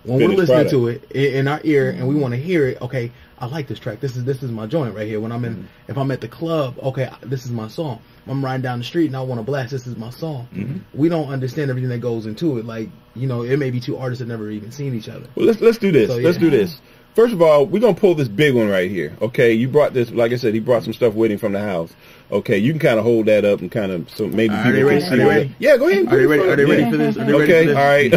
Speaker 2: when we're listening to it in our ear and we want to hear it. Okay, I like this track. This is my joint right here. When I'm in, if I'm at the club, okay, this is my song. I'm riding down the street and I want to blast. This is my song. Mm-hmm. We don't understand everything that goes into it. Like, you know, it may be two artists that never even seen each other.
Speaker 1: Well, let's do this.
Speaker 2: So, yeah.
Speaker 1: Let's do this. First of all, we're gonna pull this big one right here. Okay, you brought this. Like I said, he brought some stuff with him from the house. Okay, you can kind of hold that up and kind of maybe.
Speaker 2: Are they ready? Are they ready?
Speaker 1: Yeah, go ahead.
Speaker 2: Are they ready? Are they ready for this? Are they ready
Speaker 1: okay,
Speaker 2: for this?
Speaker 1: all right.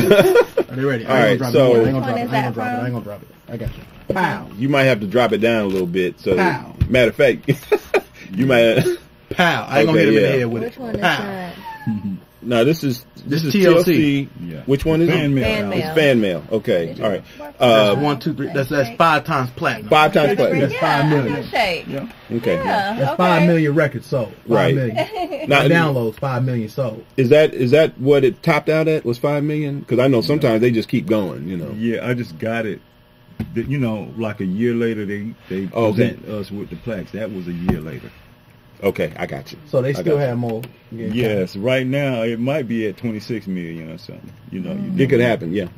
Speaker 2: Are they ready?
Speaker 1: All right, so
Speaker 2: I ain't gonna drop it. I got you. Pow.
Speaker 1: You might have to drop it down a little bit. So,
Speaker 2: Pow.
Speaker 1: Matter of fact, you might.
Speaker 2: Pow. I ain't gonna hit him in the head with
Speaker 3: Which
Speaker 2: it.
Speaker 3: one is
Speaker 2: Pow.
Speaker 3: that?
Speaker 1: No, this is
Speaker 2: TLC.
Speaker 1: Yeah. Which one is it?
Speaker 3: Fanmail.
Speaker 1: It's Fanmail. Okay, all right.
Speaker 2: That's 1, 2, 3. That's 5 times platinum.
Speaker 1: 5 times platinum.
Speaker 2: That's 5 million.
Speaker 3: Yeah.
Speaker 1: Okay.
Speaker 2: That's 5 million records sold. 5
Speaker 1: Right.
Speaker 2: million.
Speaker 1: Now,
Speaker 2: Not downloads. 5 million sold.
Speaker 1: Is that what it topped out at? Was 5 million? Because I know sometimes they just keep going. You know.
Speaker 4: Yeah, I just got it. You know, like a year later, they present us with the plaques. That was a year later.
Speaker 1: Okay, I got you.
Speaker 2: So they still have more.
Speaker 4: Yes, right now it might be at 26 million or something. You know,
Speaker 1: It could happen. Yeah,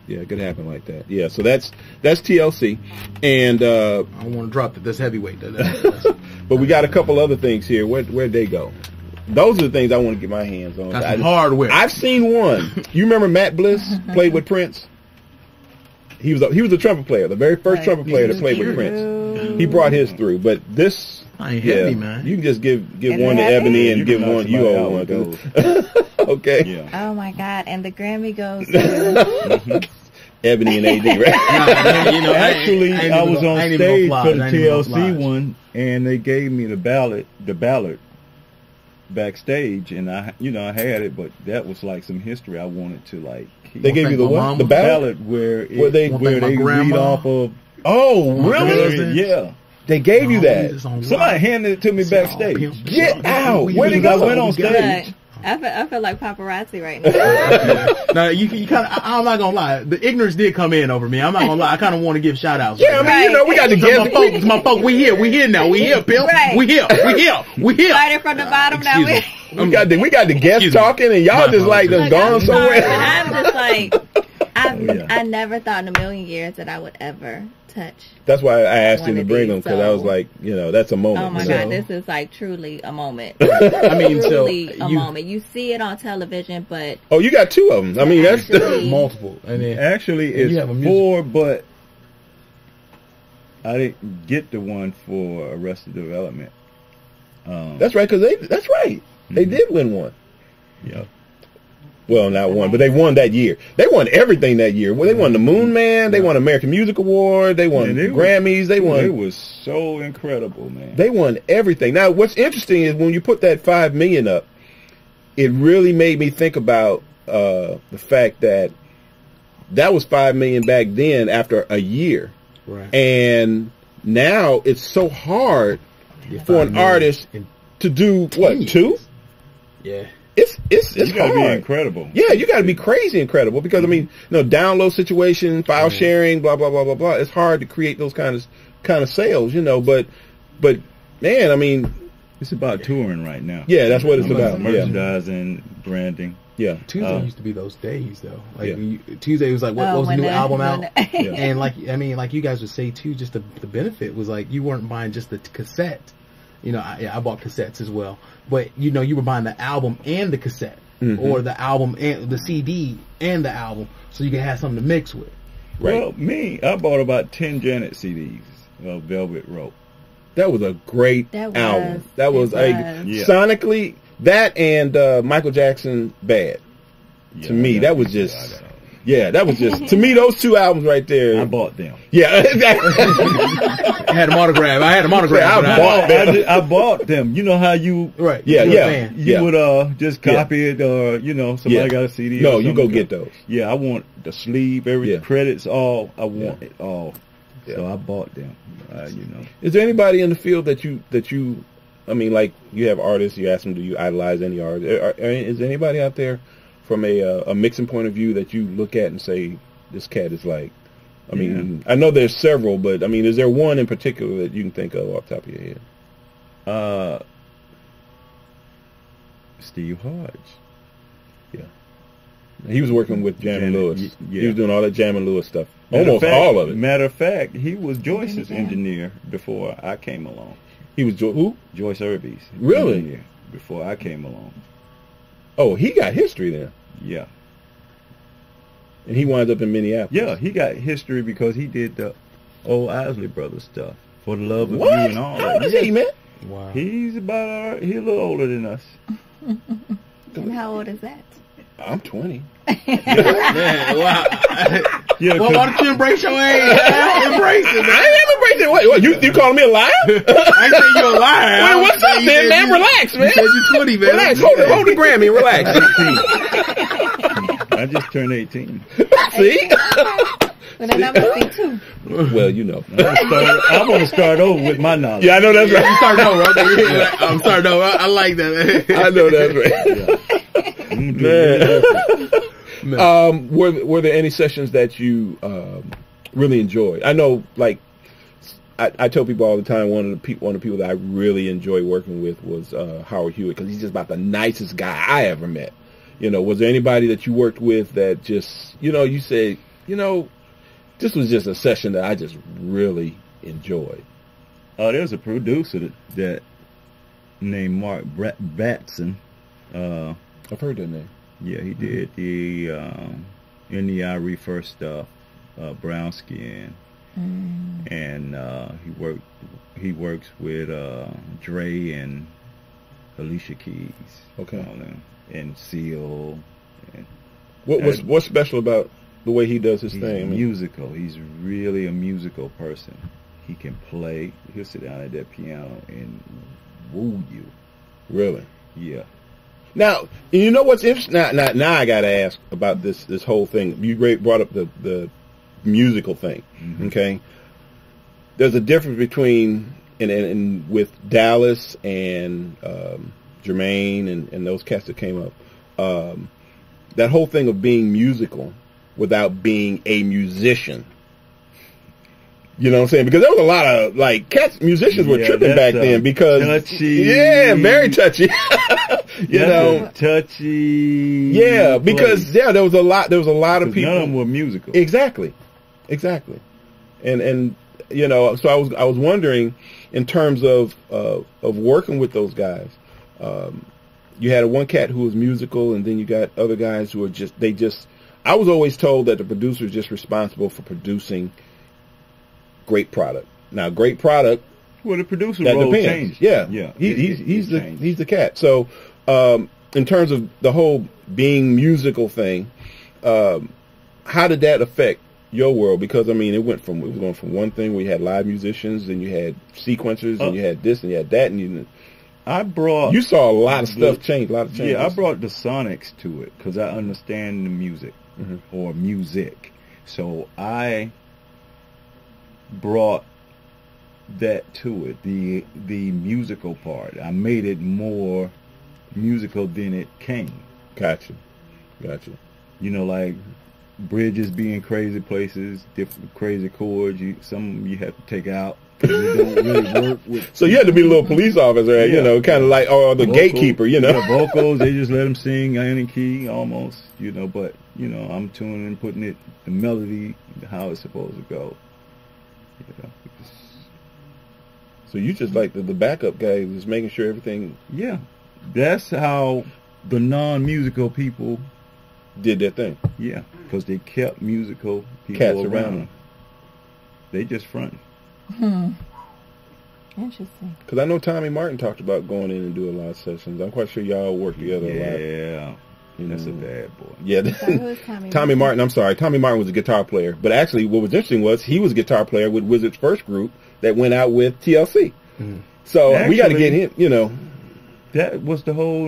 Speaker 1: it could happen like that. Yeah, so that's TLC, and
Speaker 2: I don't want to drop it. That's heavyweight.
Speaker 1: but we got a couple other things here. Where'd they go? Those are the things I want to get my hands on.
Speaker 2: Got some hardware.
Speaker 1: I've seen one. You remember Matt Bliss played with Prince? He was a trumpet player, the very first trumpet player to play with Prince. He brought his through, but this.
Speaker 2: I ain't heavy, man.
Speaker 1: You can just give one to Ebony and give one you owe one. Okay.
Speaker 4: Yeah.
Speaker 3: Oh my God! And the Grammy goes to
Speaker 1: Ebony and AD, right?
Speaker 4: You know, actually, I was on stage for the TLC one, and they gave me the ballot backstage, and I had it, but that was like some history I wanted to like.
Speaker 1: They gave you the what? The ballot
Speaker 4: where they read off of.
Speaker 1: Oh, really?
Speaker 4: Yeah.
Speaker 1: They gave you that.
Speaker 4: Somebody handed it to me backstage.
Speaker 1: Get out!
Speaker 4: Where did I went on stage?
Speaker 3: I feel like paparazzi right now.
Speaker 2: No, you kind of. I'm not gonna lie. The ignorance did come in over me. I'm not gonna lie. I kind of want to give shout outs.
Speaker 1: Yeah, I mean, you know, we got to get
Speaker 2: my folks. We here now. We here, Bill.
Speaker 3: Right.
Speaker 2: We here.
Speaker 3: Started from the bottom. Now
Speaker 1: we got the guests talking, and y'all just like done gone somewhere.
Speaker 3: I'm just like, I never thought in a million years that I would ever touch.
Speaker 1: That's why I asked him to bring them, because I was like, you know, that's a moment.
Speaker 3: Oh my God, this is like truly a moment.
Speaker 2: I mean,
Speaker 3: truly a moment. You see it on television, but
Speaker 1: you got 2 of them. I mean, that's
Speaker 2: multiple. And then
Speaker 4: actually, it's 4, but I didn't get the one for Arrested Development.
Speaker 1: That's right, because that's right. They did win one.
Speaker 4: Yeah.
Speaker 1: Well, not one, but they won that year. They won everything that year. Well, they won the Moon Man. They won American Music Award. They won Grammys. They won.
Speaker 4: It was so incredible, man.
Speaker 1: They won everything. Now, what's interesting is when you put that 5 million up, it really made me think about the fact that was 5 million back then after a year,
Speaker 2: right?
Speaker 1: And now it's so hard for an artist to do what 2?
Speaker 2: Yeah.
Speaker 1: It's
Speaker 4: you gotta
Speaker 1: hard.
Speaker 4: be incredible.
Speaker 1: Yeah, you got to be crazy incredible, because I mean, you know, download situation, file sharing, blah blah blah blah blah. It's hard to create those kind of sales, you know. But man, I mean,
Speaker 4: it's about touring right now.
Speaker 1: Yeah, that's what it's about.
Speaker 4: Merchandising, branding.
Speaker 1: Yeah.
Speaker 2: Tuesday used to be those days though. Like Tuesday was like, what was the new album out? And like, I mean, like you guys would say too, just the benefit was like you weren't buying just the cassette. You know, I bought cassettes as well, but you know, you were buying the album and the cassette, or the album and the CD and the album, so you could have something to mix with.
Speaker 1: Right.
Speaker 4: Well, I bought about 10 Janet CDs of Velvet Rope.
Speaker 1: That was a great album. That was sonically, that and Michael Jackson Bad. To me, that was just Yeah, that was just, to me, those two albums right there.
Speaker 4: I bought them.
Speaker 1: Yeah.
Speaker 2: I had them autographed. I had them autographed.
Speaker 4: I bought them. You know how you
Speaker 2: right?
Speaker 1: Yeah,
Speaker 4: you would just copy it, or somebody got a CD.
Speaker 1: No, you go get those.
Speaker 4: Yeah, I want the sleeve, every credits, all. I want it all. Yeah. So I bought them.
Speaker 1: Is there anybody in the field that you? I mean, like you have artists. You ask them, do you idolize any artist? Is there anybody out there from a mixing point of view that you look at and say, this cat is like? I mean, I know there's several, but I mean, is there one in particular that you can think of off the top of your head?
Speaker 4: Steve Hodge.
Speaker 1: Yeah. He was working with Jam and Lewis.
Speaker 4: Yeah.
Speaker 1: He was doing all that Jam and Lewis stuff. Almost all of it.
Speaker 4: Matter of fact, he was Joyce's engineer before I came along.
Speaker 1: He was who?
Speaker 4: Joyce Irby's.
Speaker 1: Really?
Speaker 4: Engineer before I came along.
Speaker 1: Oh, he got history then.
Speaker 4: Yeah.
Speaker 1: And he winds up in Minneapolis.
Speaker 4: Yeah, he got history because he did the old Isley Brothers stuff. For the Love of
Speaker 1: what?
Speaker 4: You and all
Speaker 1: How
Speaker 4: that.
Speaker 1: old is he, man?
Speaker 2: Wow.
Speaker 4: He's about he's a little older than us.
Speaker 3: And how old is that?
Speaker 1: I'm 20.
Speaker 2: Man, wow.
Speaker 4: Yeah,
Speaker 2: well, why don't you embrace your age? Embrace it, man.
Speaker 1: I am embracing. What? You calling me a liar?
Speaker 2: I ain't saying you're a liar.
Speaker 1: Wait, what's up, man? Man, relax, man.
Speaker 2: You said you're 20, man.
Speaker 1: Relax. Hold the Grammy and relax.
Speaker 4: 18. I just turned 18.
Speaker 1: See?
Speaker 3: Well, then I must be too.
Speaker 1: Well, you know.
Speaker 4: I'm going to start over with my knowledge.
Speaker 1: Yeah, I know that's right.
Speaker 2: I'm starting over. I'm starting over. I like that, man.
Speaker 1: I know that's right. Man. Were there any sessions that you really enjoyed? I know, like, I tell people all the time, one of the people that I really enjoy working with was Howard Hewitt, because he's just about the nicest guy I ever met. Was there anybody that you worked with that just, you said, this was just a session that I just really enjoyed?
Speaker 4: Oh, there's a producer that named Mark Batson.
Speaker 1: I've heard that name.
Speaker 4: Yeah, he did the NEI Reefer stuff, Brown Skin, and he works with Dre and Alicia Keys.
Speaker 1: Okay.
Speaker 4: And Seal. And
Speaker 1: what's special about the way he does his thing?
Speaker 4: Musical. He's really a musical person. He can play. He'll sit down at that piano and woo you.
Speaker 1: Really?
Speaker 4: Yeah.
Speaker 1: Now, you know what's interesting? Now I got to ask about this whole thing. You brought up the musical thing, okay? There's a difference between, and with Dallas and Jermaine and those cats that came up, that whole thing of being musical without being a musician. You know what I'm saying? Because there was a lot of, like, musicians were tripping back then because...
Speaker 4: Touchy.
Speaker 1: Yeah, very touchy.
Speaker 4: Touchy.
Speaker 1: Yeah, because, there was a lot of people...
Speaker 4: None of them were musical.
Speaker 1: Exactly. And so I was wondering, in terms of working with those guys, you had one cat who was musical, and then you got other guys who are I was always told that the producer is just responsible for producing great product. Now, great product.
Speaker 4: Well, the producer
Speaker 1: that
Speaker 4: role
Speaker 1: depends.
Speaker 4: changed.
Speaker 1: Yeah. He's the cat. So, in terms of the whole being musical thing, how did that affect your world? Because it was going from one thing where you had live musicians, and you had sequencers, and you had this, and you had that, and you saw a lot of stuff change, a lot of changes.
Speaker 4: Yeah, I brought the sonics to it because I understand the music or music. So I brought that to it, the musical part. I made it more musical than it came.
Speaker 1: Gotcha.
Speaker 4: Like bridges being crazy places, different crazy chords. Some you have to take out. It don't really work with.
Speaker 1: So you had to be a little police officer, kind of like, or the gatekeeper,
Speaker 4: Yeah, vocals, they just let them sing any key almost, but, I'm tuning and putting the melody, how it's supposed to go.
Speaker 1: So you just like the backup guy, just making sure everything.
Speaker 4: Yeah, that's how the non-musical people
Speaker 1: did their thing.
Speaker 4: Yeah, because they kept musical people
Speaker 1: cats
Speaker 4: around them. They just fronted.
Speaker 3: Interesting.
Speaker 1: Because I know Tommy Martin talked about going in and doing a lot of sessions. I'm quite sure y'all work together a lot.
Speaker 4: Yeah. That's a bad boy.
Speaker 1: Yeah.
Speaker 3: So who is
Speaker 1: Tommy Martin. I'm sorry. Tommy Martin was a guitar player. But actually, what was interesting was he was a guitar player with Wizard's first group that went out with TLC. So
Speaker 4: Actually,
Speaker 1: we got to get him, you know.
Speaker 4: That was the whole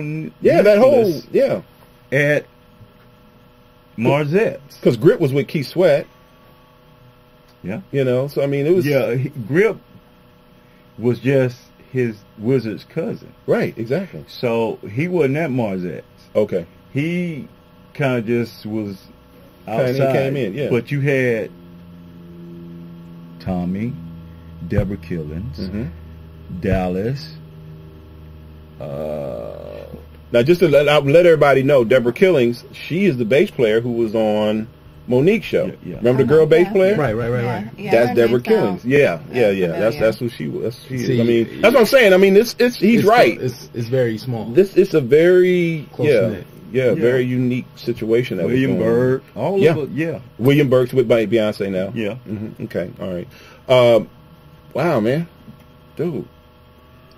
Speaker 4: at Marzette's.
Speaker 1: Because Grip was with Keith Sweat.
Speaker 4: Yeah.
Speaker 1: You know, so I mean, it was...
Speaker 4: Yeah, Grip was just his Wizard's cousin.
Speaker 1: Right, exactly.
Speaker 4: So he wasn't at Marzette's.
Speaker 1: Okay.
Speaker 4: He kind of just was outside.
Speaker 1: Kinda came in, yeah.
Speaker 4: But you had Tommy, Deborah Killens, Dallas.
Speaker 1: Now, just to let everybody know, Deborah Killens, she is the bass player who was on Monique's show.
Speaker 4: Yeah.
Speaker 1: Remember the girl bass player?
Speaker 2: Right.
Speaker 3: Yeah,
Speaker 1: That's
Speaker 3: her
Speaker 1: Deborah
Speaker 3: name
Speaker 1: Killens.
Speaker 3: sounds
Speaker 1: Yeah.
Speaker 3: familiar.
Speaker 1: That's who she was. She is.
Speaker 2: See,
Speaker 1: I mean, that's what I'm saying. I mean, he's right.
Speaker 2: It's very small.
Speaker 1: It's a very
Speaker 2: Close-knit.
Speaker 1: very unique situation. That
Speaker 4: William
Speaker 1: was going on.
Speaker 4: Berg. All of it. Yeah.
Speaker 1: William Berg's with Beyonce now.
Speaker 4: Yeah.
Speaker 1: Okay. All right. Wow, man, dude.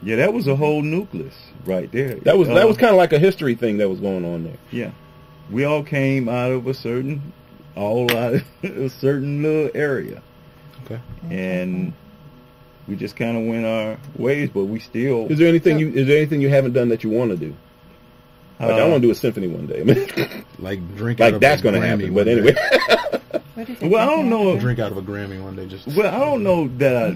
Speaker 4: Yeah, that was a whole nucleus right there.
Speaker 1: That was kind of like a history thing that was going on there.
Speaker 4: Yeah. We all came out of a certain little area.
Speaker 2: Okay.
Speaker 4: And we just kind of went our ways, but we still...
Speaker 1: Is there anything you haven't done that you want to do? Like, I want to do a symphony one day.
Speaker 2: Like drink
Speaker 1: like
Speaker 2: out of
Speaker 1: that's
Speaker 2: a
Speaker 1: going to
Speaker 2: Grammy
Speaker 1: happen.
Speaker 2: one
Speaker 1: But anyway.
Speaker 2: day.
Speaker 4: Well, I don't know.
Speaker 2: Drink out of a Grammy one day. Just
Speaker 4: Well, I don't know that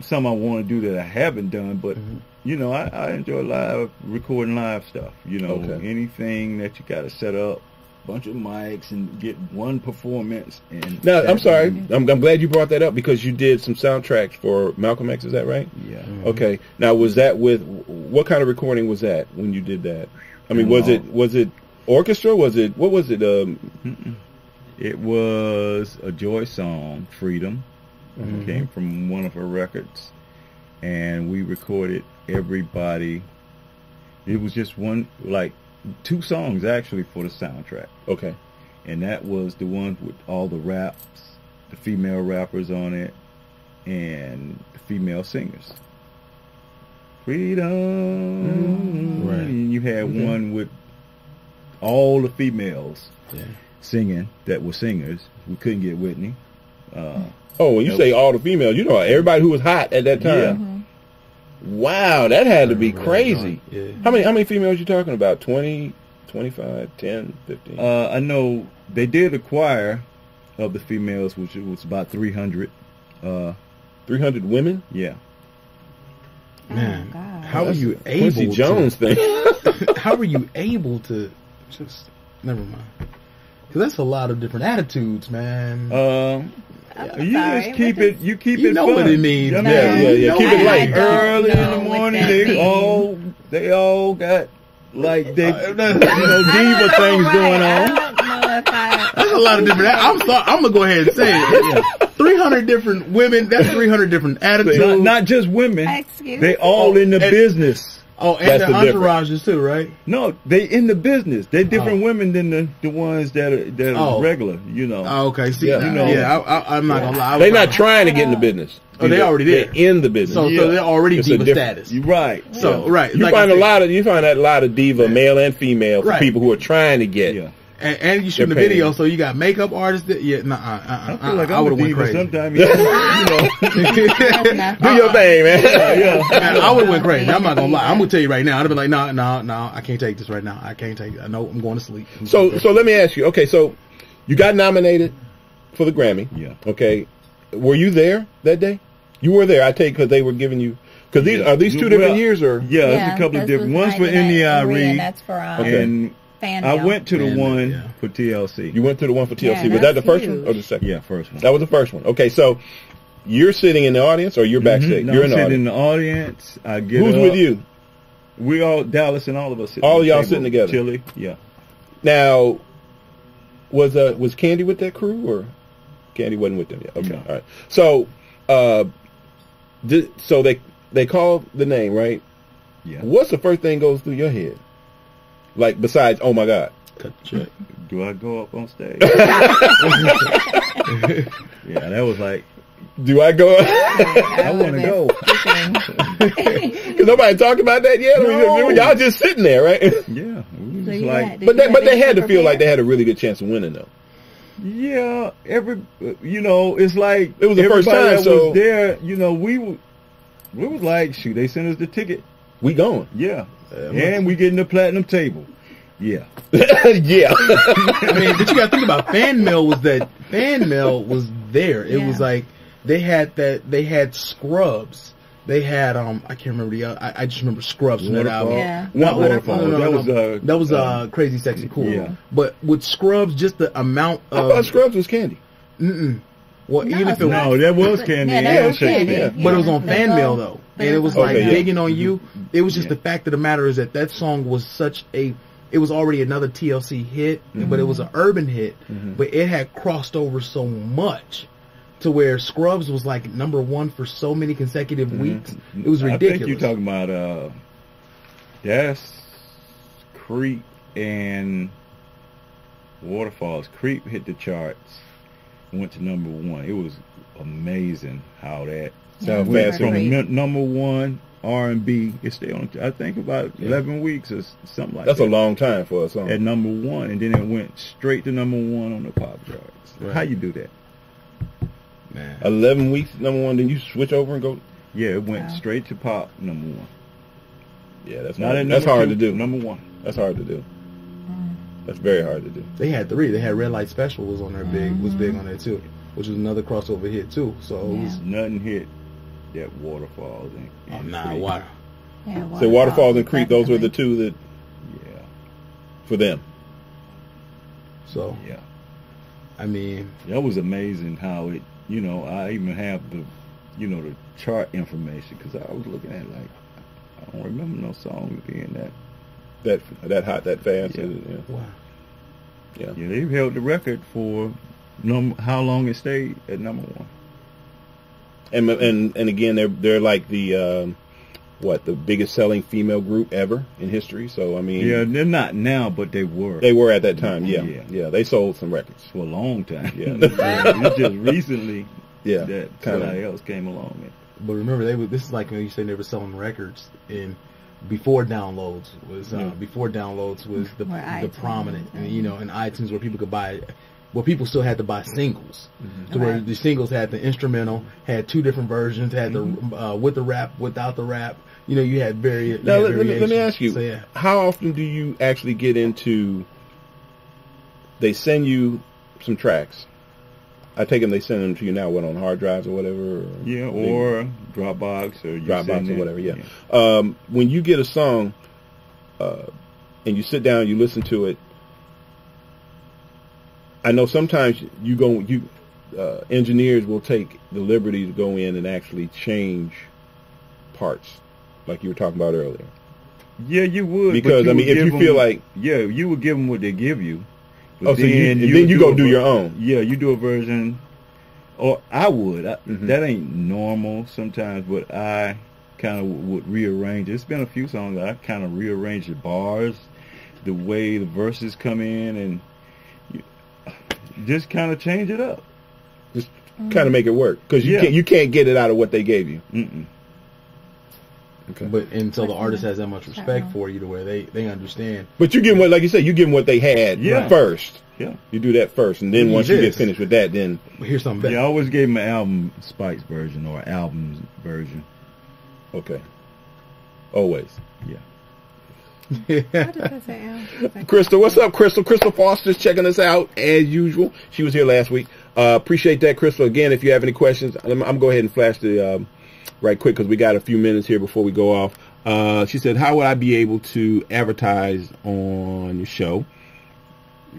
Speaker 4: something I want to do that I haven't done, but you know, I enjoy recording live stuff. You know, anything that you got to set up, bunch of mics and get one performance. And
Speaker 1: Now, I'm sorry. I'm glad you brought that up because you did some soundtracks for Malcolm X. Is that right?
Speaker 4: Yeah.
Speaker 1: Okay. Now, was that what kind of recording was that when you did that? I mean, was it orchestra? What was it?
Speaker 4: It was a Joy song, Freedom. Came from one of her records, and we recorded everybody. It was just two songs actually for the soundtrack.
Speaker 1: Okay.
Speaker 4: And that was the one with all the raps, the female rappers on it, and the female singers. Freedom.
Speaker 2: Right.
Speaker 4: And you had one with all the females singing that were singers. We couldn't get Whitney.
Speaker 1: When you say all the females, you know, everybody who was hot at that time. Wow, that had to be crazy.
Speaker 2: Yeah.
Speaker 1: How many females you talking about? 20, 25, 10, 15?
Speaker 4: I know they did a choir of the females, which was about 300.
Speaker 1: 300 women?
Speaker 4: Yeah.
Speaker 2: Man,
Speaker 3: God.
Speaker 2: how are you able
Speaker 1: Quincy Jones
Speaker 2: to,
Speaker 1: thing.
Speaker 2: how are you able to just, never mind. Because that's a lot of different attitudes, man.
Speaker 4: You just keep it. You keep it.
Speaker 2: You know
Speaker 4: fun.
Speaker 2: what it means.
Speaker 4: I mean,
Speaker 1: Yeah. Keep it light.
Speaker 4: Early in the morning, they all got like diva things going
Speaker 3: I
Speaker 4: on.
Speaker 3: don't know if
Speaker 2: That's a lot of different. I'm gonna go ahead and say it. 300 different women. That's 300 different attitudes.
Speaker 4: Not just women.
Speaker 3: Excuse
Speaker 4: They all in the business.
Speaker 2: Oh, and
Speaker 1: That's
Speaker 2: the
Speaker 1: the difference.
Speaker 2: entourages too, right?
Speaker 4: No, they in the business. They're different women than the ones that are regular. You know.
Speaker 2: Oh, okay. See,
Speaker 1: Yeah.
Speaker 2: you know, I'm not gonna lie.
Speaker 1: They're not trying to get in the business.
Speaker 2: Oh, they already
Speaker 1: They're
Speaker 2: did.
Speaker 1: in the business.
Speaker 2: So they're already
Speaker 1: It's a
Speaker 2: diva
Speaker 1: different-
Speaker 2: status.
Speaker 4: You're right.
Speaker 2: So right,
Speaker 1: You
Speaker 2: like
Speaker 1: find
Speaker 2: I
Speaker 1: a
Speaker 2: said,
Speaker 1: lot of diva, male and female, for
Speaker 2: Right.
Speaker 1: people who are trying to get.
Speaker 4: Yeah.
Speaker 2: and you shoot the
Speaker 1: They're
Speaker 2: video,
Speaker 1: paying.
Speaker 2: so you got makeup artists. I
Speaker 4: I feel like
Speaker 2: I
Speaker 4: I'm
Speaker 2: would
Speaker 4: a
Speaker 2: have went
Speaker 4: diva
Speaker 2: crazy.
Speaker 4: sometimes. You know.
Speaker 1: Do your thing, man.
Speaker 2: Man, I would have went crazy. I'm not gonna lie. I'm gonna tell you right now. I'd have been like, no, I can't take this right now. I can't take it. I know I'm going to sleep.
Speaker 1: So let me ask you. Okay, so you got nominated for the Grammy.
Speaker 4: Yeah.
Speaker 1: Okay, were you there that day? You were there. I take because they were giving you. Because these two different years or
Speaker 4: Yeah, there's a couple of different ones for NDI
Speaker 3: That's for
Speaker 4: and
Speaker 3: Fanmail.
Speaker 4: I went to the
Speaker 2: Fanmail,
Speaker 4: one
Speaker 2: yeah.
Speaker 4: for TLC.
Speaker 1: you went to the one for TLC.
Speaker 3: Yeah,
Speaker 1: Was that the
Speaker 3: that's
Speaker 1: first
Speaker 3: huge.
Speaker 1: one or the second?
Speaker 4: Yeah, first one.
Speaker 1: That was the first one. Okay, so you're sitting in the audience or you're backstage?
Speaker 4: No,
Speaker 1: You're
Speaker 4: I'm
Speaker 1: in the
Speaker 4: sitting
Speaker 1: audience.
Speaker 4: in the audience. I get
Speaker 1: Who's
Speaker 4: up.
Speaker 1: with you?
Speaker 4: We all Dallas and all of us. Sitting
Speaker 1: All
Speaker 4: at
Speaker 1: of
Speaker 4: the
Speaker 1: y'all
Speaker 4: table.
Speaker 1: sitting together?
Speaker 4: Chili. Yeah.
Speaker 1: Now, was Candy with that crew or Candy wasn't with them yet? Okay,
Speaker 4: No.
Speaker 1: all right. So, so they call the name, right?
Speaker 4: Yeah.
Speaker 1: What's the first thing goes through your head? Like besides, oh my God.
Speaker 2: Cut the check.
Speaker 4: Do I go up on stage? Yeah, that was like,
Speaker 1: Do I go?
Speaker 4: I want to go.
Speaker 1: Because nobody talked about that yet. I mean,
Speaker 4: No.
Speaker 1: y'all just sitting there, right?
Speaker 4: Yeah, we was
Speaker 3: So
Speaker 4: like,
Speaker 1: but they had to feel like they had a really good chance of winning though.
Speaker 4: yeah, it's like
Speaker 1: it was the first time.
Speaker 4: That
Speaker 1: So
Speaker 4: was there, we was like, shoot, they sent us the ticket.
Speaker 1: We going.
Speaker 4: Yeah, and we getting the platinum table. Yeah,
Speaker 1: yeah.
Speaker 2: I mean, but you got to think about Fanmail was there. It was like they had Scrubs. They had I can't remember I just remember Scrubs from that album.
Speaker 3: Yeah.
Speaker 1: Not Waterfall.
Speaker 2: That was CrazySexyCool.
Speaker 1: Yeah.
Speaker 2: But with Scrubs, just the amount of
Speaker 1: I thought Scrubs was Candy.
Speaker 2: Well, even if it was,
Speaker 4: no, that was Candy.
Speaker 3: Yeah, that was Candy.
Speaker 1: Yeah.
Speaker 2: but it was on Fanmail though, and it was like digging on you. It was just
Speaker 4: Yeah.
Speaker 2: the fact of the matter is that song was it was already another TLC hit, but it was an urban hit, but it had crossed over so much to where Scrubs was like #1 for so many consecutive weeks. It was ridiculous.
Speaker 4: I think you're talking about that's Creep and Waterfalls. Creep hit the charts, went to #1. It was amazing how that went from #1 R&B. It stayed on. I think about 11 weeks or something like that.
Speaker 1: That's a long time for a song.
Speaker 4: At #1, and then it went straight to #1 on the pop charts.
Speaker 2: Right.
Speaker 4: How you do that?
Speaker 2: Man.
Speaker 1: 11 weeks #1, then you switch over and go.
Speaker 4: Yeah, it went straight to pop #1.
Speaker 1: Yeah, that's
Speaker 4: Not
Speaker 1: hard.
Speaker 4: at
Speaker 1: That's hard to do.
Speaker 4: #1.
Speaker 1: That's hard to do. That's very hard to do.
Speaker 2: They had 3. They had Red Light Special was on there was big on there too, which was another crossover hit too. So it was
Speaker 4: Nothing hit that Waterfalls and Creep.
Speaker 2: water.
Speaker 3: Yeah,
Speaker 1: So Waterfalls and Creek, those were the two that
Speaker 4: Yeah,
Speaker 1: for them.
Speaker 2: So
Speaker 4: yeah.
Speaker 2: I mean,
Speaker 4: That was amazing how it. I even have the, the chart information because I was looking at it like I don't remember no songs being
Speaker 1: That hot, that fast.
Speaker 4: Yeah.
Speaker 1: And,
Speaker 2: wow.
Speaker 1: yeah.
Speaker 4: Yeah, they've held the record for how long it stayed at #1.
Speaker 1: And again, they're like the the biggest selling female group ever in history. So I mean,
Speaker 4: Yeah, they're not now, but they were.
Speaker 1: they were at that time.
Speaker 4: Yeah.
Speaker 1: Yeah. They sold some records.
Speaker 4: For a long time.
Speaker 1: Yeah.
Speaker 4: It's just recently
Speaker 1: Yeah,
Speaker 4: that somebody else came along.
Speaker 2: But remember, this is like when you say they were selling records in before downloads was the
Speaker 3: Where iTunes,
Speaker 2: prominent, and and iTunes where people could buy. Well, people still had to buy singles, to where the singles had the instrumental, had 2 different versions, had the with the rap, without the rap. You had various.
Speaker 1: Now let me ask you:
Speaker 2: So,
Speaker 1: how often do you actually get into? They send you some tracks. I take them. They send them to you now. What, on hard drives or whatever?
Speaker 4: Or Dropbox or
Speaker 1: Dropbox or whatever. Yeah. When you get a song, and you sit down, you listen to it. I know sometimes engineers will take the liberty to go in and actually change parts, like you were talking about earlier.
Speaker 4: Yeah, you would.
Speaker 1: Because if you feel like,
Speaker 4: you would give them what they give you.
Speaker 1: So then you go do your own.
Speaker 4: Yeah, you do a version, or I would. That ain't normal sometimes, but I kind of would rearrange. It's been a few songs that I kind of rearrange the bars, the way the verses come in, and just kind of change it up.
Speaker 1: Just kind of make it work, because you can't get it out of what they gave you. Okay.
Speaker 2: But until the artist has that much respect for you to where they understand.
Speaker 1: But you give them, like you said, you give them what they had first.
Speaker 4: Yeah.
Speaker 1: You do that first, and then once you get finished with that, then
Speaker 2: here's something better.
Speaker 4: Yeah, I always gave them an Alvin Speights version or album version.
Speaker 1: Okay. Always.
Speaker 4: Yeah.
Speaker 3: What does that say?
Speaker 1: Crystal, what's up, Crystal? Crystal Foster's checking us out as usual. She was here last week. Appreciate that, Crystal. Again, if you have any questions, I'm going to go ahead and flash the right quick because we got a few minutes here before we go off. She said, how would I be able to advertise on your show?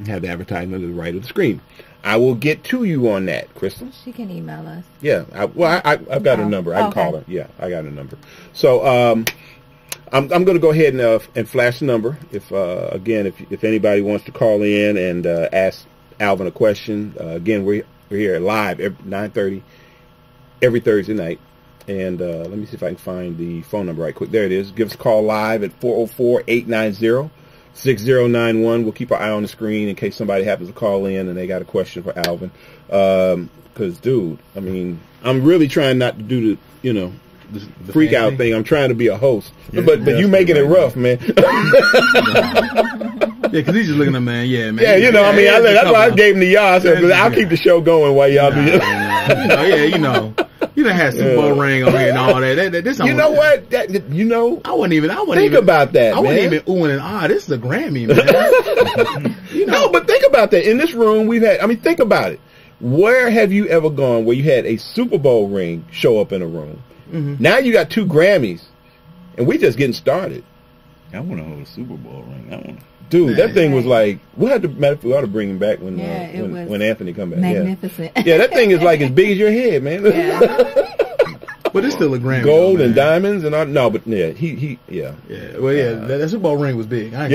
Speaker 1: Have the advertisement to the right of the screen. I will get to you on that, Crystal.
Speaker 3: She can email us.
Speaker 1: Yeah. I've got her number. I can call her. Yeah, I got her number. So I'm going to go ahead and flash the number. If anybody wants to call in and ask Alvin a question, again, we're here live every 9:30 every Thursday night. And let me see if I can find the phone number right quick. There it is. Give us a call live at 404-890-6091. We'll keep our eye on the screen in case somebody happens to call in and they got a question for Alvin. Because, dude, I mean, I'm really trying not to do the freak out thing. I'm trying to be a host. But you making it rough, man.
Speaker 2: because he's just looking at man. Yeah, man.
Speaker 1: Yeah, you know, I mean, that's why I gave him the yard. I said, I'll keep the show going while y'all do it.
Speaker 2: Yeah, you know. You done had Super Bowl ring on here and all that. This
Speaker 1: you know what? I wouldn't even think about that.
Speaker 2: I wasn't even oohing and ah. This is a Grammy, man. You know.
Speaker 1: No, but think about that. In this room, think about it. Where have you ever gone where you had a Super Bowl ring show up in a room? Mm-hmm. Now you got 2 Grammys, and we just getting started.
Speaker 4: I want to hold a Super Bowl ring.
Speaker 1: Dude, that thing was like, we ought to bring him back when Anthony come back.
Speaker 3: Magnificent.
Speaker 1: Yeah, that thing is like as big as your head, man.
Speaker 3: Yeah.
Speaker 2: But it's still a Grammy.
Speaker 1: Gold and diamonds and all. No, but yeah,
Speaker 2: Yeah, well, yeah, that Super Bowl ring was big. I ain't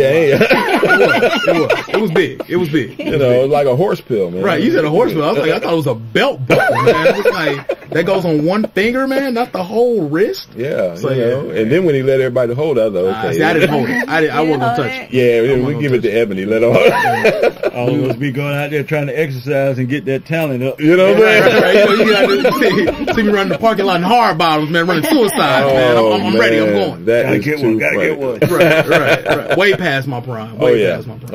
Speaker 1: It
Speaker 2: was big. It was big.
Speaker 1: You know, like a horse pill, man.
Speaker 2: Right, you said a horse pill. I thought it was a belt buckle, man. It was like, that goes on one finger, man, not the whole wrist.
Speaker 1: Yeah, so, you know. And then when he let everybody hold it, I was like, okay.
Speaker 2: See, I didn't hold it. I wasn't going to touch it.
Speaker 1: Yeah, we give it to Ebony. Let her
Speaker 4: all of us be going out there trying to exercise and get that talent up.
Speaker 1: You know what I'm saying?
Speaker 2: Right. See me running the parking lot in hard bottoms, man, running suicide, man. I'm ready. I'm going.
Speaker 1: Gotta get one.
Speaker 2: Right. Way past my prime. Oh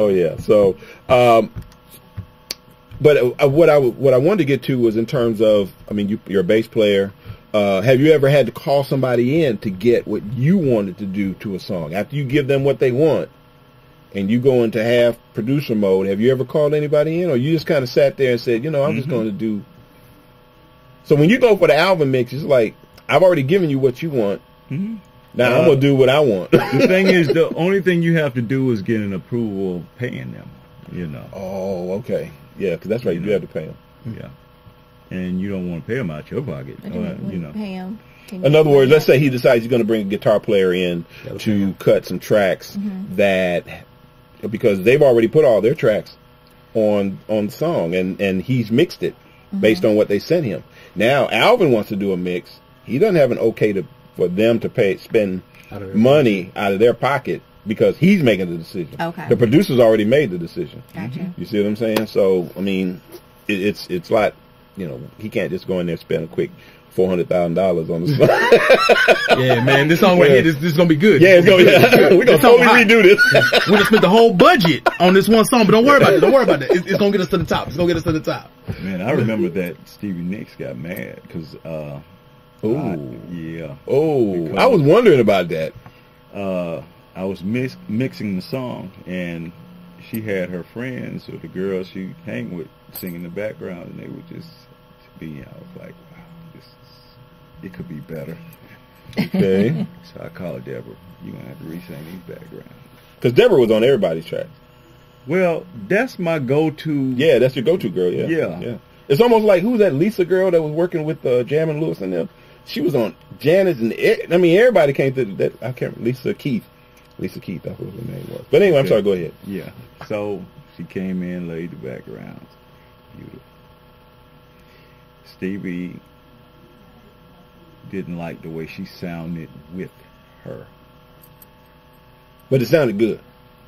Speaker 1: yeah. So, but what I wanted to get to was in terms of, I mean, you're a bass player. Have you ever had to call somebody in to get what you wanted to do to a song? After you give them what they want and you go into half producer mode, have you ever called anybody in, or you just kind of sat there and said, I'm just going to do. So when you go for the album mix, it's like, I've already given you what you want. Mm-hmm. Now I'm going to do what I want.
Speaker 4: The thing is, the only thing you have to do is get an approval paying them,
Speaker 1: Oh, okay. Yeah, because that's right. You do have to pay them.
Speaker 4: Yeah. And you don't want to pay them out your pocket.
Speaker 3: Pay them.
Speaker 1: In other words, let's say he decides he's going to bring a guitar player in to cut some tracks that, because they've already put all their tracks on the song, and he's mixed it based on what they sent him. Now Alvin wants to do a mix. He doesn't have an okay for them to spend money out of their pocket because he's making the decision.
Speaker 3: Okay.
Speaker 1: The producer's already made the decision.
Speaker 3: Gotcha.
Speaker 1: You see what I'm saying? So I mean, it's like, he can't just go in there and spend a quick $400,000 on the song.
Speaker 2: Yeah, man, this song right here, this is gonna be good.
Speaker 1: Yeah, we're gonna totally redo this.
Speaker 2: We're gonna spend the whole budget on this one song, but don't worry about it. It's gonna get us to the top.
Speaker 4: Man, I remember that Stevie Nicks got mad because.
Speaker 1: Yeah. Oh, I was wondering about that.
Speaker 4: I was mixing the song, and she had her friends or the girls she hang with singing in the background, and they were just I was like, wow, it could be better.
Speaker 1: Okay.
Speaker 4: So I called Deborah. You're gonna have to re-sing these backgrounds.
Speaker 1: Because Deborah was on everybody's track.
Speaker 4: Well, that's my go-to.
Speaker 1: Yeah, that's your go-to girl. Yeah. It's almost like, who's that Lisa girl that was working with Jam and Lewis and them? She was on Janet, and everybody came to that. I can't. Lisa Keith, that's what her name was. But anyway, I'm sorry. Go ahead.
Speaker 4: Yeah. So she came in, laid the backgrounds. Beautiful. Stevie didn't like the way she sounded with her.
Speaker 1: But it sounded good.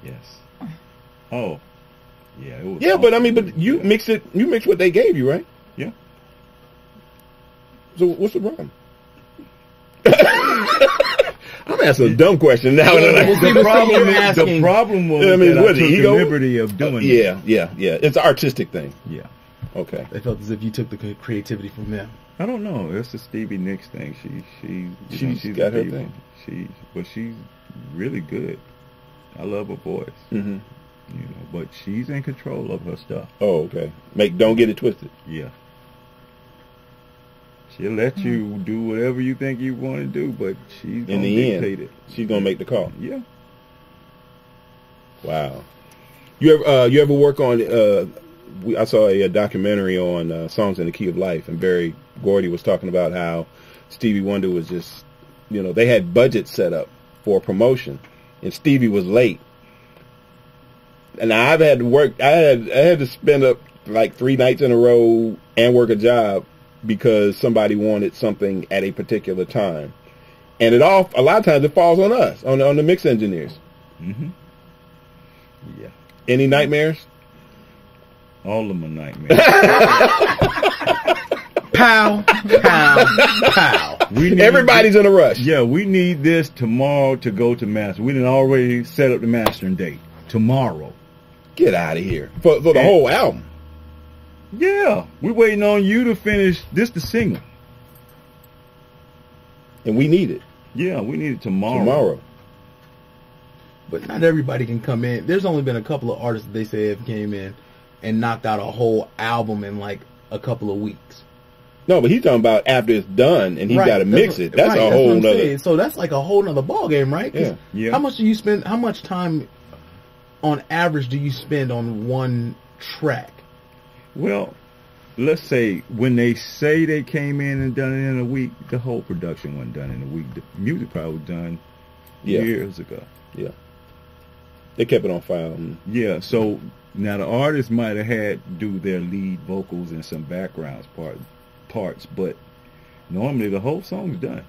Speaker 4: Yes. Oh. Yeah. It was
Speaker 1: awesome. But I mean, but you mixed it. You mixed what they gave you, right?
Speaker 4: Yeah.
Speaker 1: So what's the problem? I'm asking a dumb question now.
Speaker 4: The problem was that I took the liberty of doing it.
Speaker 1: Yeah. It's an artistic thing.
Speaker 4: Yeah.
Speaker 1: Okay.
Speaker 2: They felt as if you took the creativity from them.
Speaker 4: I don't know. It's a Stevie Nicks thing.
Speaker 1: She's got her thing.
Speaker 4: She's really good. I love her voice.
Speaker 1: Mm-hmm.
Speaker 4: But she's in control of her stuff.
Speaker 1: Oh, okay. Don't get it twisted.
Speaker 4: Yeah. She'll let you do whatever you think you want to do, but she's going to dictate it.
Speaker 1: She's going to make the call.
Speaker 4: Yeah.
Speaker 1: Wow. You ever work on, I saw a documentary on Songs in the Key of Life, and Barry Gordy was talking about how Stevie Wonder was just, they had budget set up for promotion, and Stevie was late. And I've had to work, I had to spend up like 3 nights in a row and work a job because somebody wanted something at a particular time. And a lot of times it falls on us, on the mix engineers.
Speaker 4: Mm-hmm. Yeah.
Speaker 1: Any nightmares?
Speaker 4: All of my nightmares.
Speaker 2: Pow, pow, pow.
Speaker 1: Everybody's in a rush.
Speaker 4: Yeah, we need this tomorrow to go to master. We didn't already set up the mastering date. Tomorrow.
Speaker 1: Get out of here. For the whole album.
Speaker 4: Yeah. We're waiting on you to finish this, the single.
Speaker 1: And we need it.
Speaker 4: Yeah, we need it tomorrow.
Speaker 1: Tomorrow.
Speaker 2: But not everybody can come in. There's only been a couple of artists that they say have came in and knocked out a whole album in like a couple of weeks.
Speaker 1: No, but he's talking about after it's done and he's got to mix it. That's a whole nother.
Speaker 2: So that's like a whole nother ball game, right?
Speaker 1: Yeah.
Speaker 4: Yeah.
Speaker 2: How much do you spend? How much time, on average, do you spend on one track?
Speaker 4: Well, let's say when they say they came in and done it in a week, the whole production wasn't done in a week. The music probably was done years ago.
Speaker 1: Yeah. They kept it on file.
Speaker 4: Yeah, so now the artist might have had to do their lead vocals and some backgrounds parts, but normally the whole song's done.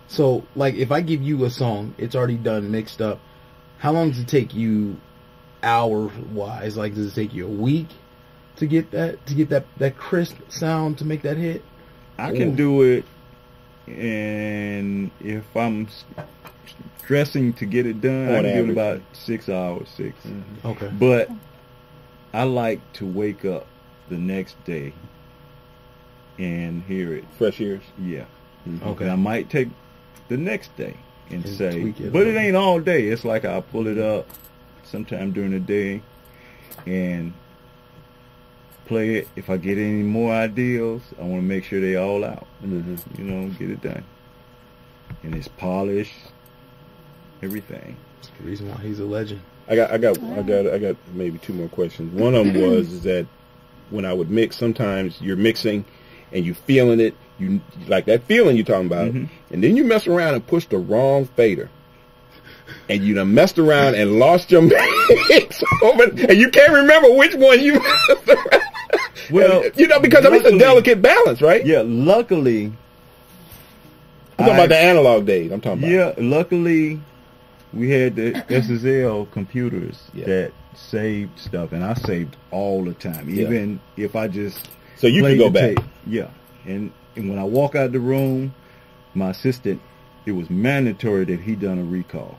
Speaker 2: So, like, if I give you a song, it's already done, mixed up. How long does it take you, hour-wise? Like, does it take you a week to get that crisp sound to make that hit?
Speaker 4: I can do it, and if I'm stressing to get it done, I can do it in about 6 hours.
Speaker 2: Okay.
Speaker 4: But I like to wake up the next day and hear it.
Speaker 1: Fresh ears.
Speaker 4: Yeah.
Speaker 2: Okay.
Speaker 4: And I might take the next day and say,
Speaker 2: tweak it
Speaker 4: but it ain't all day. It's like I'll pull it up sometime during the day and play it. If I get any more ideas, I want to make sure they all out. You know, get it done. And it's polished, everything.
Speaker 2: That's the reason why he's a legend.
Speaker 1: I got maybe two more questions. One of them is that when I would mix, sometimes you're mixing and you feeling it, you like that feeling you're talking about, and then you mess around and push the wrong fader, and you done messed around and lost your mix over, and you can't remember which one you messed around.
Speaker 4: Well,
Speaker 1: you know, because it's a delicate balance, right?
Speaker 4: Yeah, luckily.
Speaker 1: I'm talking about the analog days. I'm talking about.
Speaker 4: Yeah, luckily we had the SSL computers that saved stuff, and I saved all the time, even if I just.
Speaker 1: So you can go back.
Speaker 4: Tape. Yeah, and when I walk out the room, my assistant, it was mandatory that he done a recall.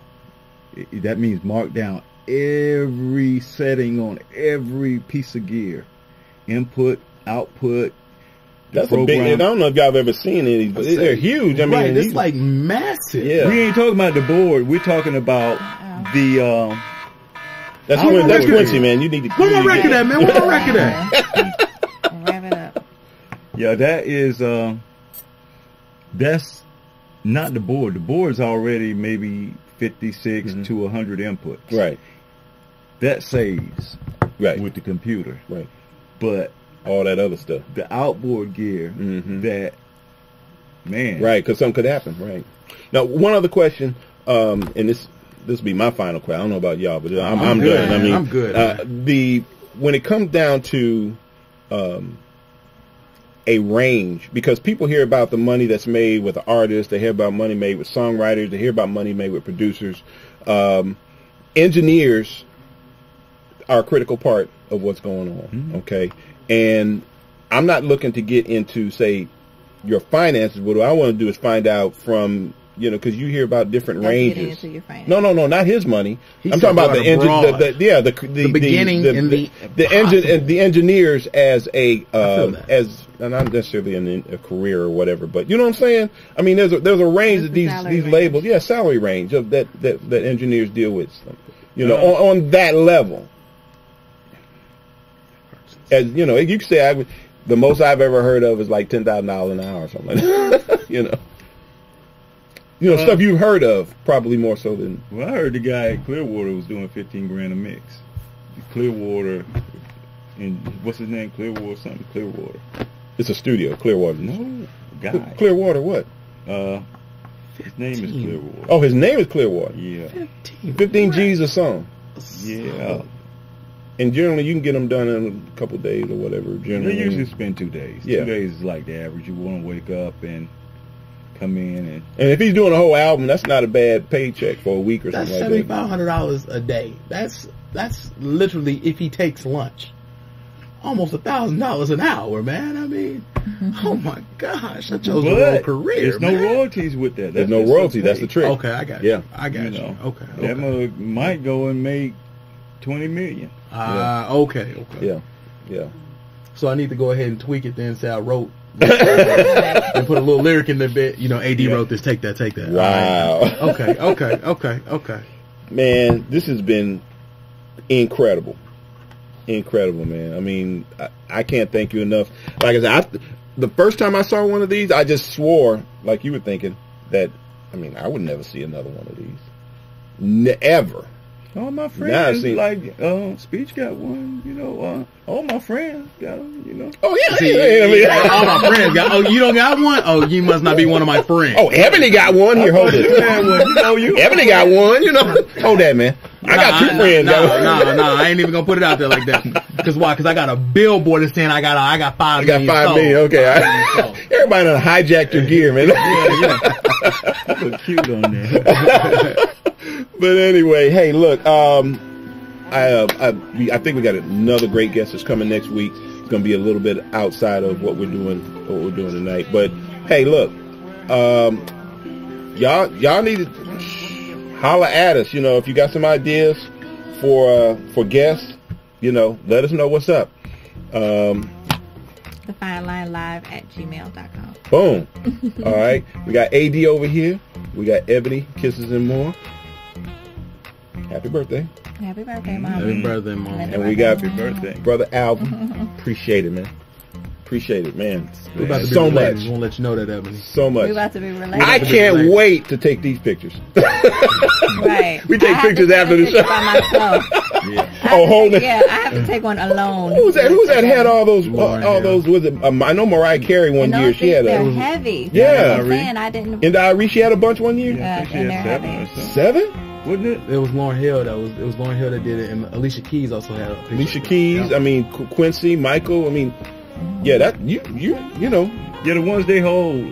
Speaker 4: That means mark down every setting on every piece of gear, input, output.
Speaker 1: That's a big. I don't know if y'all have ever seen any, but they're huge. I mean,
Speaker 2: it's like massive.
Speaker 1: Yeah.
Speaker 4: We ain't talking about the board. We're talking about the.
Speaker 1: That's Quincy, man. You need to.
Speaker 2: Where my record at, man? Where my record at?
Speaker 3: Wrap it up.
Speaker 4: Yeah, that is. That's not the board. The board's already maybe 56 to 100 inputs.
Speaker 1: Right.
Speaker 4: That saves.
Speaker 1: Right.
Speaker 4: With the computer.
Speaker 1: Right.
Speaker 4: But
Speaker 1: all that other stuff,
Speaker 4: the outboard gear, that, man.
Speaker 1: Right, because something could happen, right. Now, one other question, and this will be my final question. I don't know about y'all, but I'm done. I mean,
Speaker 2: I'm good.
Speaker 1: When it comes down to a range, because people hear about the money that's made with the artists, they hear about money made with songwriters, they hear about money made with producers. Engineers are a critical part of what's going on, okay? And I'm not looking to get into, say, your finances. What I want to do is find out from, you know, because you hear about different ranges.
Speaker 3: Into your finances.
Speaker 1: No, not his money. I'm talking about the engine, the
Speaker 2: beginning and
Speaker 1: the engineers as as not necessarily in a career or whatever, but you know what I'm saying. I mean, there's a range of these labels, salary range of that engineers deal with, you know, on that level. As you know, you could say the most I've ever heard of is like $10,000 an hour or something like that. you know, stuff you've heard of probably more so than.
Speaker 4: Well, I heard the guy at Clearwater was doing $15,000 a mix. Clearwater, and what's his name? Clearwater something. Clearwater.
Speaker 1: It's a studio. Clearwater.
Speaker 4: No, guy.
Speaker 1: Clearwater what?
Speaker 4: His name is Clearwater.
Speaker 1: Oh, his name is Clearwater.
Speaker 4: Yeah.
Speaker 1: 15 G's a song.
Speaker 4: Yeah.
Speaker 1: And generally, you can get them done in a couple of days or whatever. Generally,
Speaker 4: they usually spend 2 days.
Speaker 1: Yeah.
Speaker 4: 2 days is like the average. You want to wake up and come in and
Speaker 1: if he's doing a whole album, that's not a bad paycheck for a week or something like that.
Speaker 2: That's $7,500 a day. That's literally, if he takes lunch, almost $1,000 an hour, man. I mean, oh my gosh, I chose the wrong career.
Speaker 4: There's no royalties with that.
Speaker 1: There's no royalty. That's the trick.
Speaker 2: Okay, I got you. I got you. Okay.
Speaker 4: That mug might go and make 20 million.
Speaker 2: Okay.
Speaker 1: Yeah.
Speaker 2: So I need to go ahead and tweak it then, say I wrote and put a little lyric in the bit. You know, AD wrote this. Take that.
Speaker 1: Wow.
Speaker 2: Okay.
Speaker 1: Man, this has been incredible, man. I mean, I can't thank you enough. Like I said, the first time I saw one of these, I just swore, like you were thinking, that I would never see another one of these, ever.
Speaker 4: All my friends, like, Speech got one, you know, all my friends got them, you know.
Speaker 1: Oh, yeah.
Speaker 2: All my friends got, you don't got one? Oh, you must not be one of my friends.
Speaker 1: Oh, Ebony got one. Here, hold it. Ebony got one, you know. Hold that, man. I got two friends.
Speaker 2: No, I ain't even gonna put it out there like that. Cause why? Cause I got a billboard that's saying I got 5 million.
Speaker 1: You got 5 million, okay. Everybody done hijacked your gear, man.
Speaker 4: Yeah. Look cute on there.
Speaker 1: But anyway, hey, look, I think we got another great guest that's coming next week. It's gonna be a little bit outside of what we're doing tonight. But hey, look, y'all need to holler at us. You know, if you got some ideas for guests, you know, let us know what's up.
Speaker 3: thefinelive@gmail.com.
Speaker 1: Boom. All right, we got AD over here. We got Ebony, Kisses and More. Happy birthday.
Speaker 3: Happy birthday, Mom.
Speaker 2: Happy birthday, Mom.
Speaker 1: And we got
Speaker 4: Happy birthday,
Speaker 1: Brother Alvin. Appreciate it, man. Appreciate it, man.
Speaker 2: We're about to be
Speaker 1: so
Speaker 2: related.
Speaker 1: much.
Speaker 2: We'll let you know that, Ebony.
Speaker 1: So much.
Speaker 3: We're about to be related.
Speaker 1: I can't wait to take these pictures.
Speaker 3: Right.
Speaker 1: We take pictures after the show.
Speaker 3: By myself.
Speaker 1: Hold it.
Speaker 3: Yeah, I have to take one alone.
Speaker 1: Who's that had all those? Was it? I know Mariah Carey one year. She had
Speaker 3: they're
Speaker 1: a.
Speaker 3: heavy.
Speaker 1: Yeah.
Speaker 3: I didn't.
Speaker 1: In Diary, she had a bunch one year.
Speaker 3: Yeah, and they're heavy.
Speaker 1: 7?
Speaker 4: Wouldn't it?
Speaker 2: It was Lauryn Hill it was Lauryn Hill that did it, and Alicia Keys also had a picture.
Speaker 1: Alicia Keys. Yeah. I mean Quincy, Michael. I mean, yeah, that you know.
Speaker 4: Yeah, the ones they hold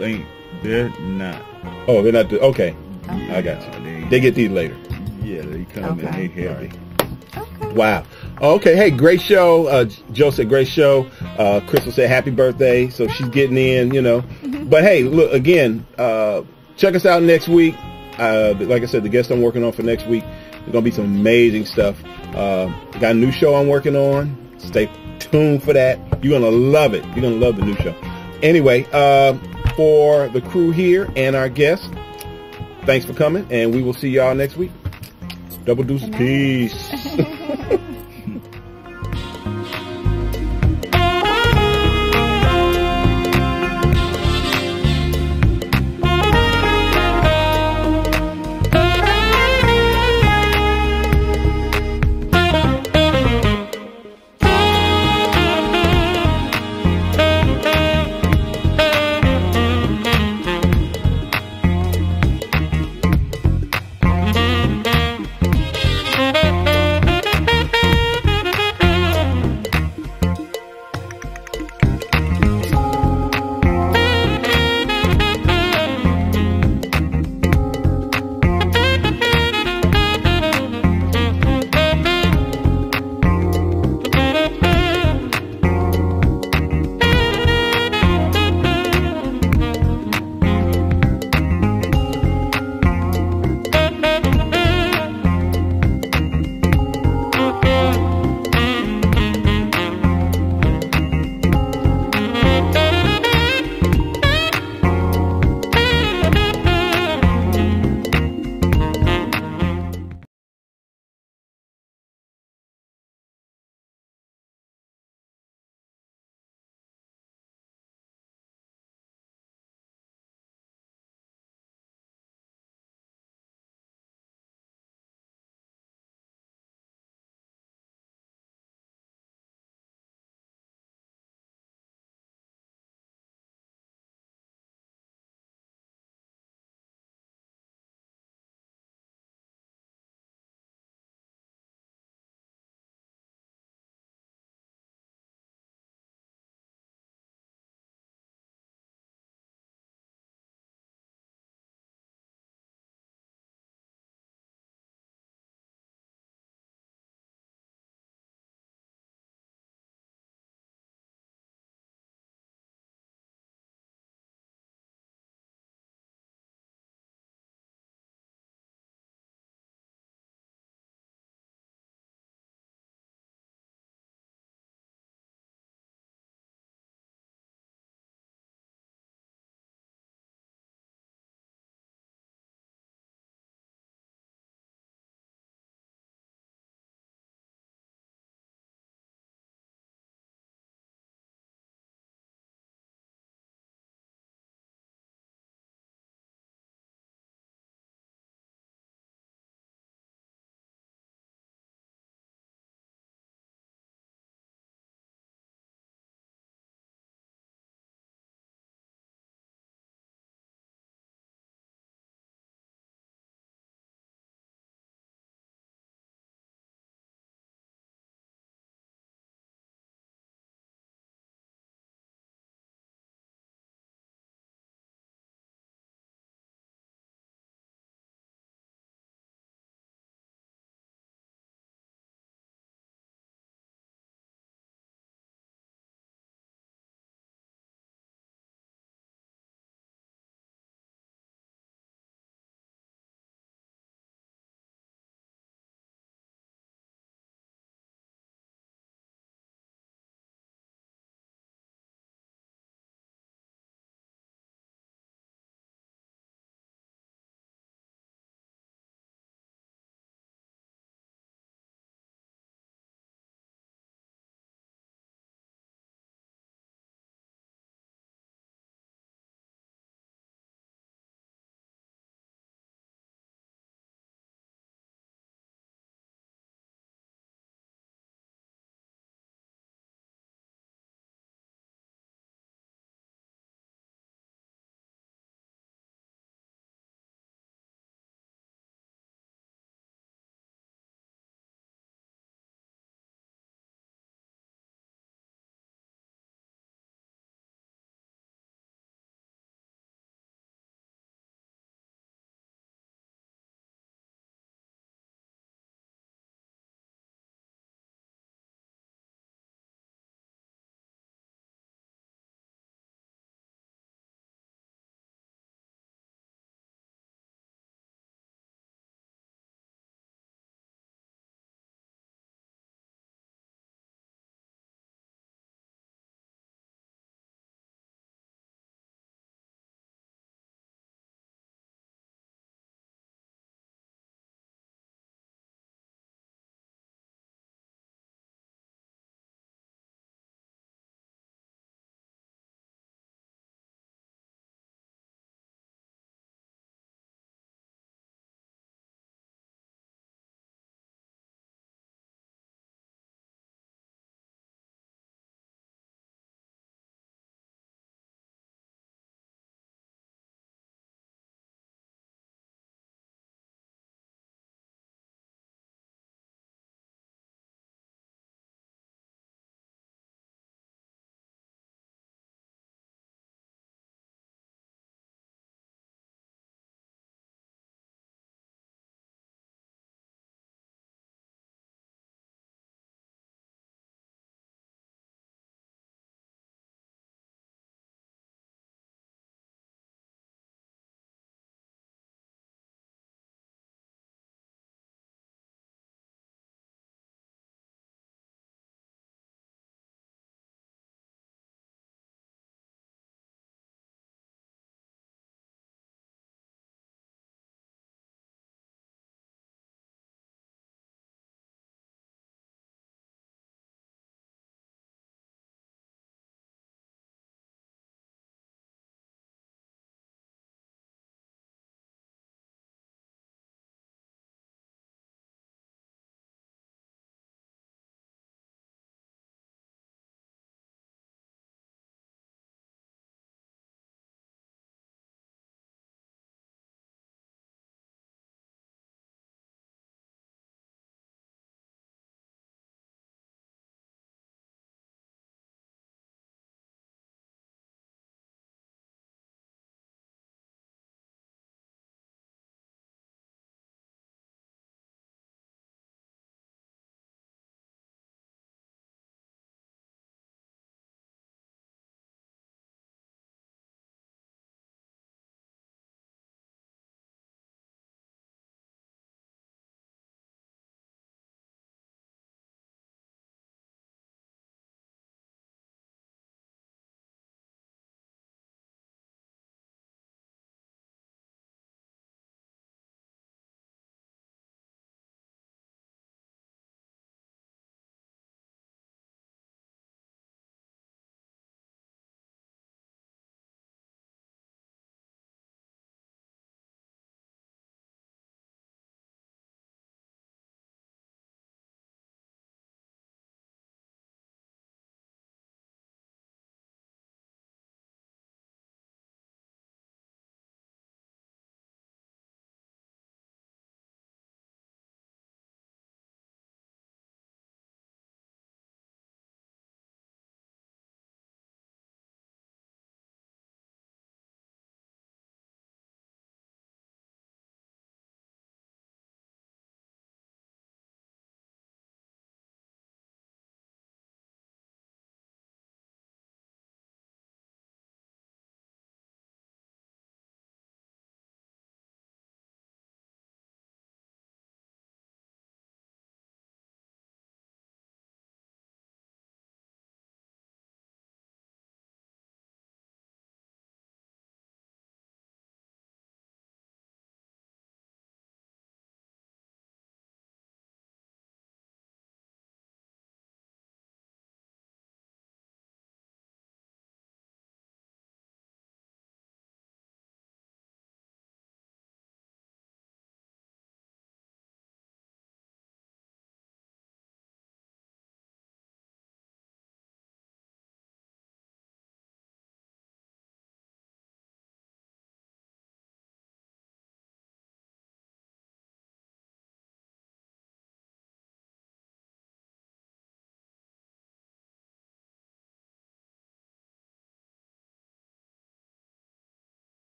Speaker 4: they're not.
Speaker 1: Oh, they're not. Okay, I got you. They get these later.
Speaker 4: Yeah, they come and they heavy.
Speaker 3: Okay.
Speaker 1: Wow. Okay. Hey, great show. Joe said great show. Crystal said happy birthday. So she's getting in, you know. But hey, look again. Check us out next week. Like I said, the guest I'm working on for next week, there's gonna be some amazing stuff. Got a new show I'm working on. Stay tuned for that. You're gonna love it. You're gonna love the new show. Anyway, for the crew here and our guests, thanks for coming, and we will see y'all next week. Double deuce. Peace.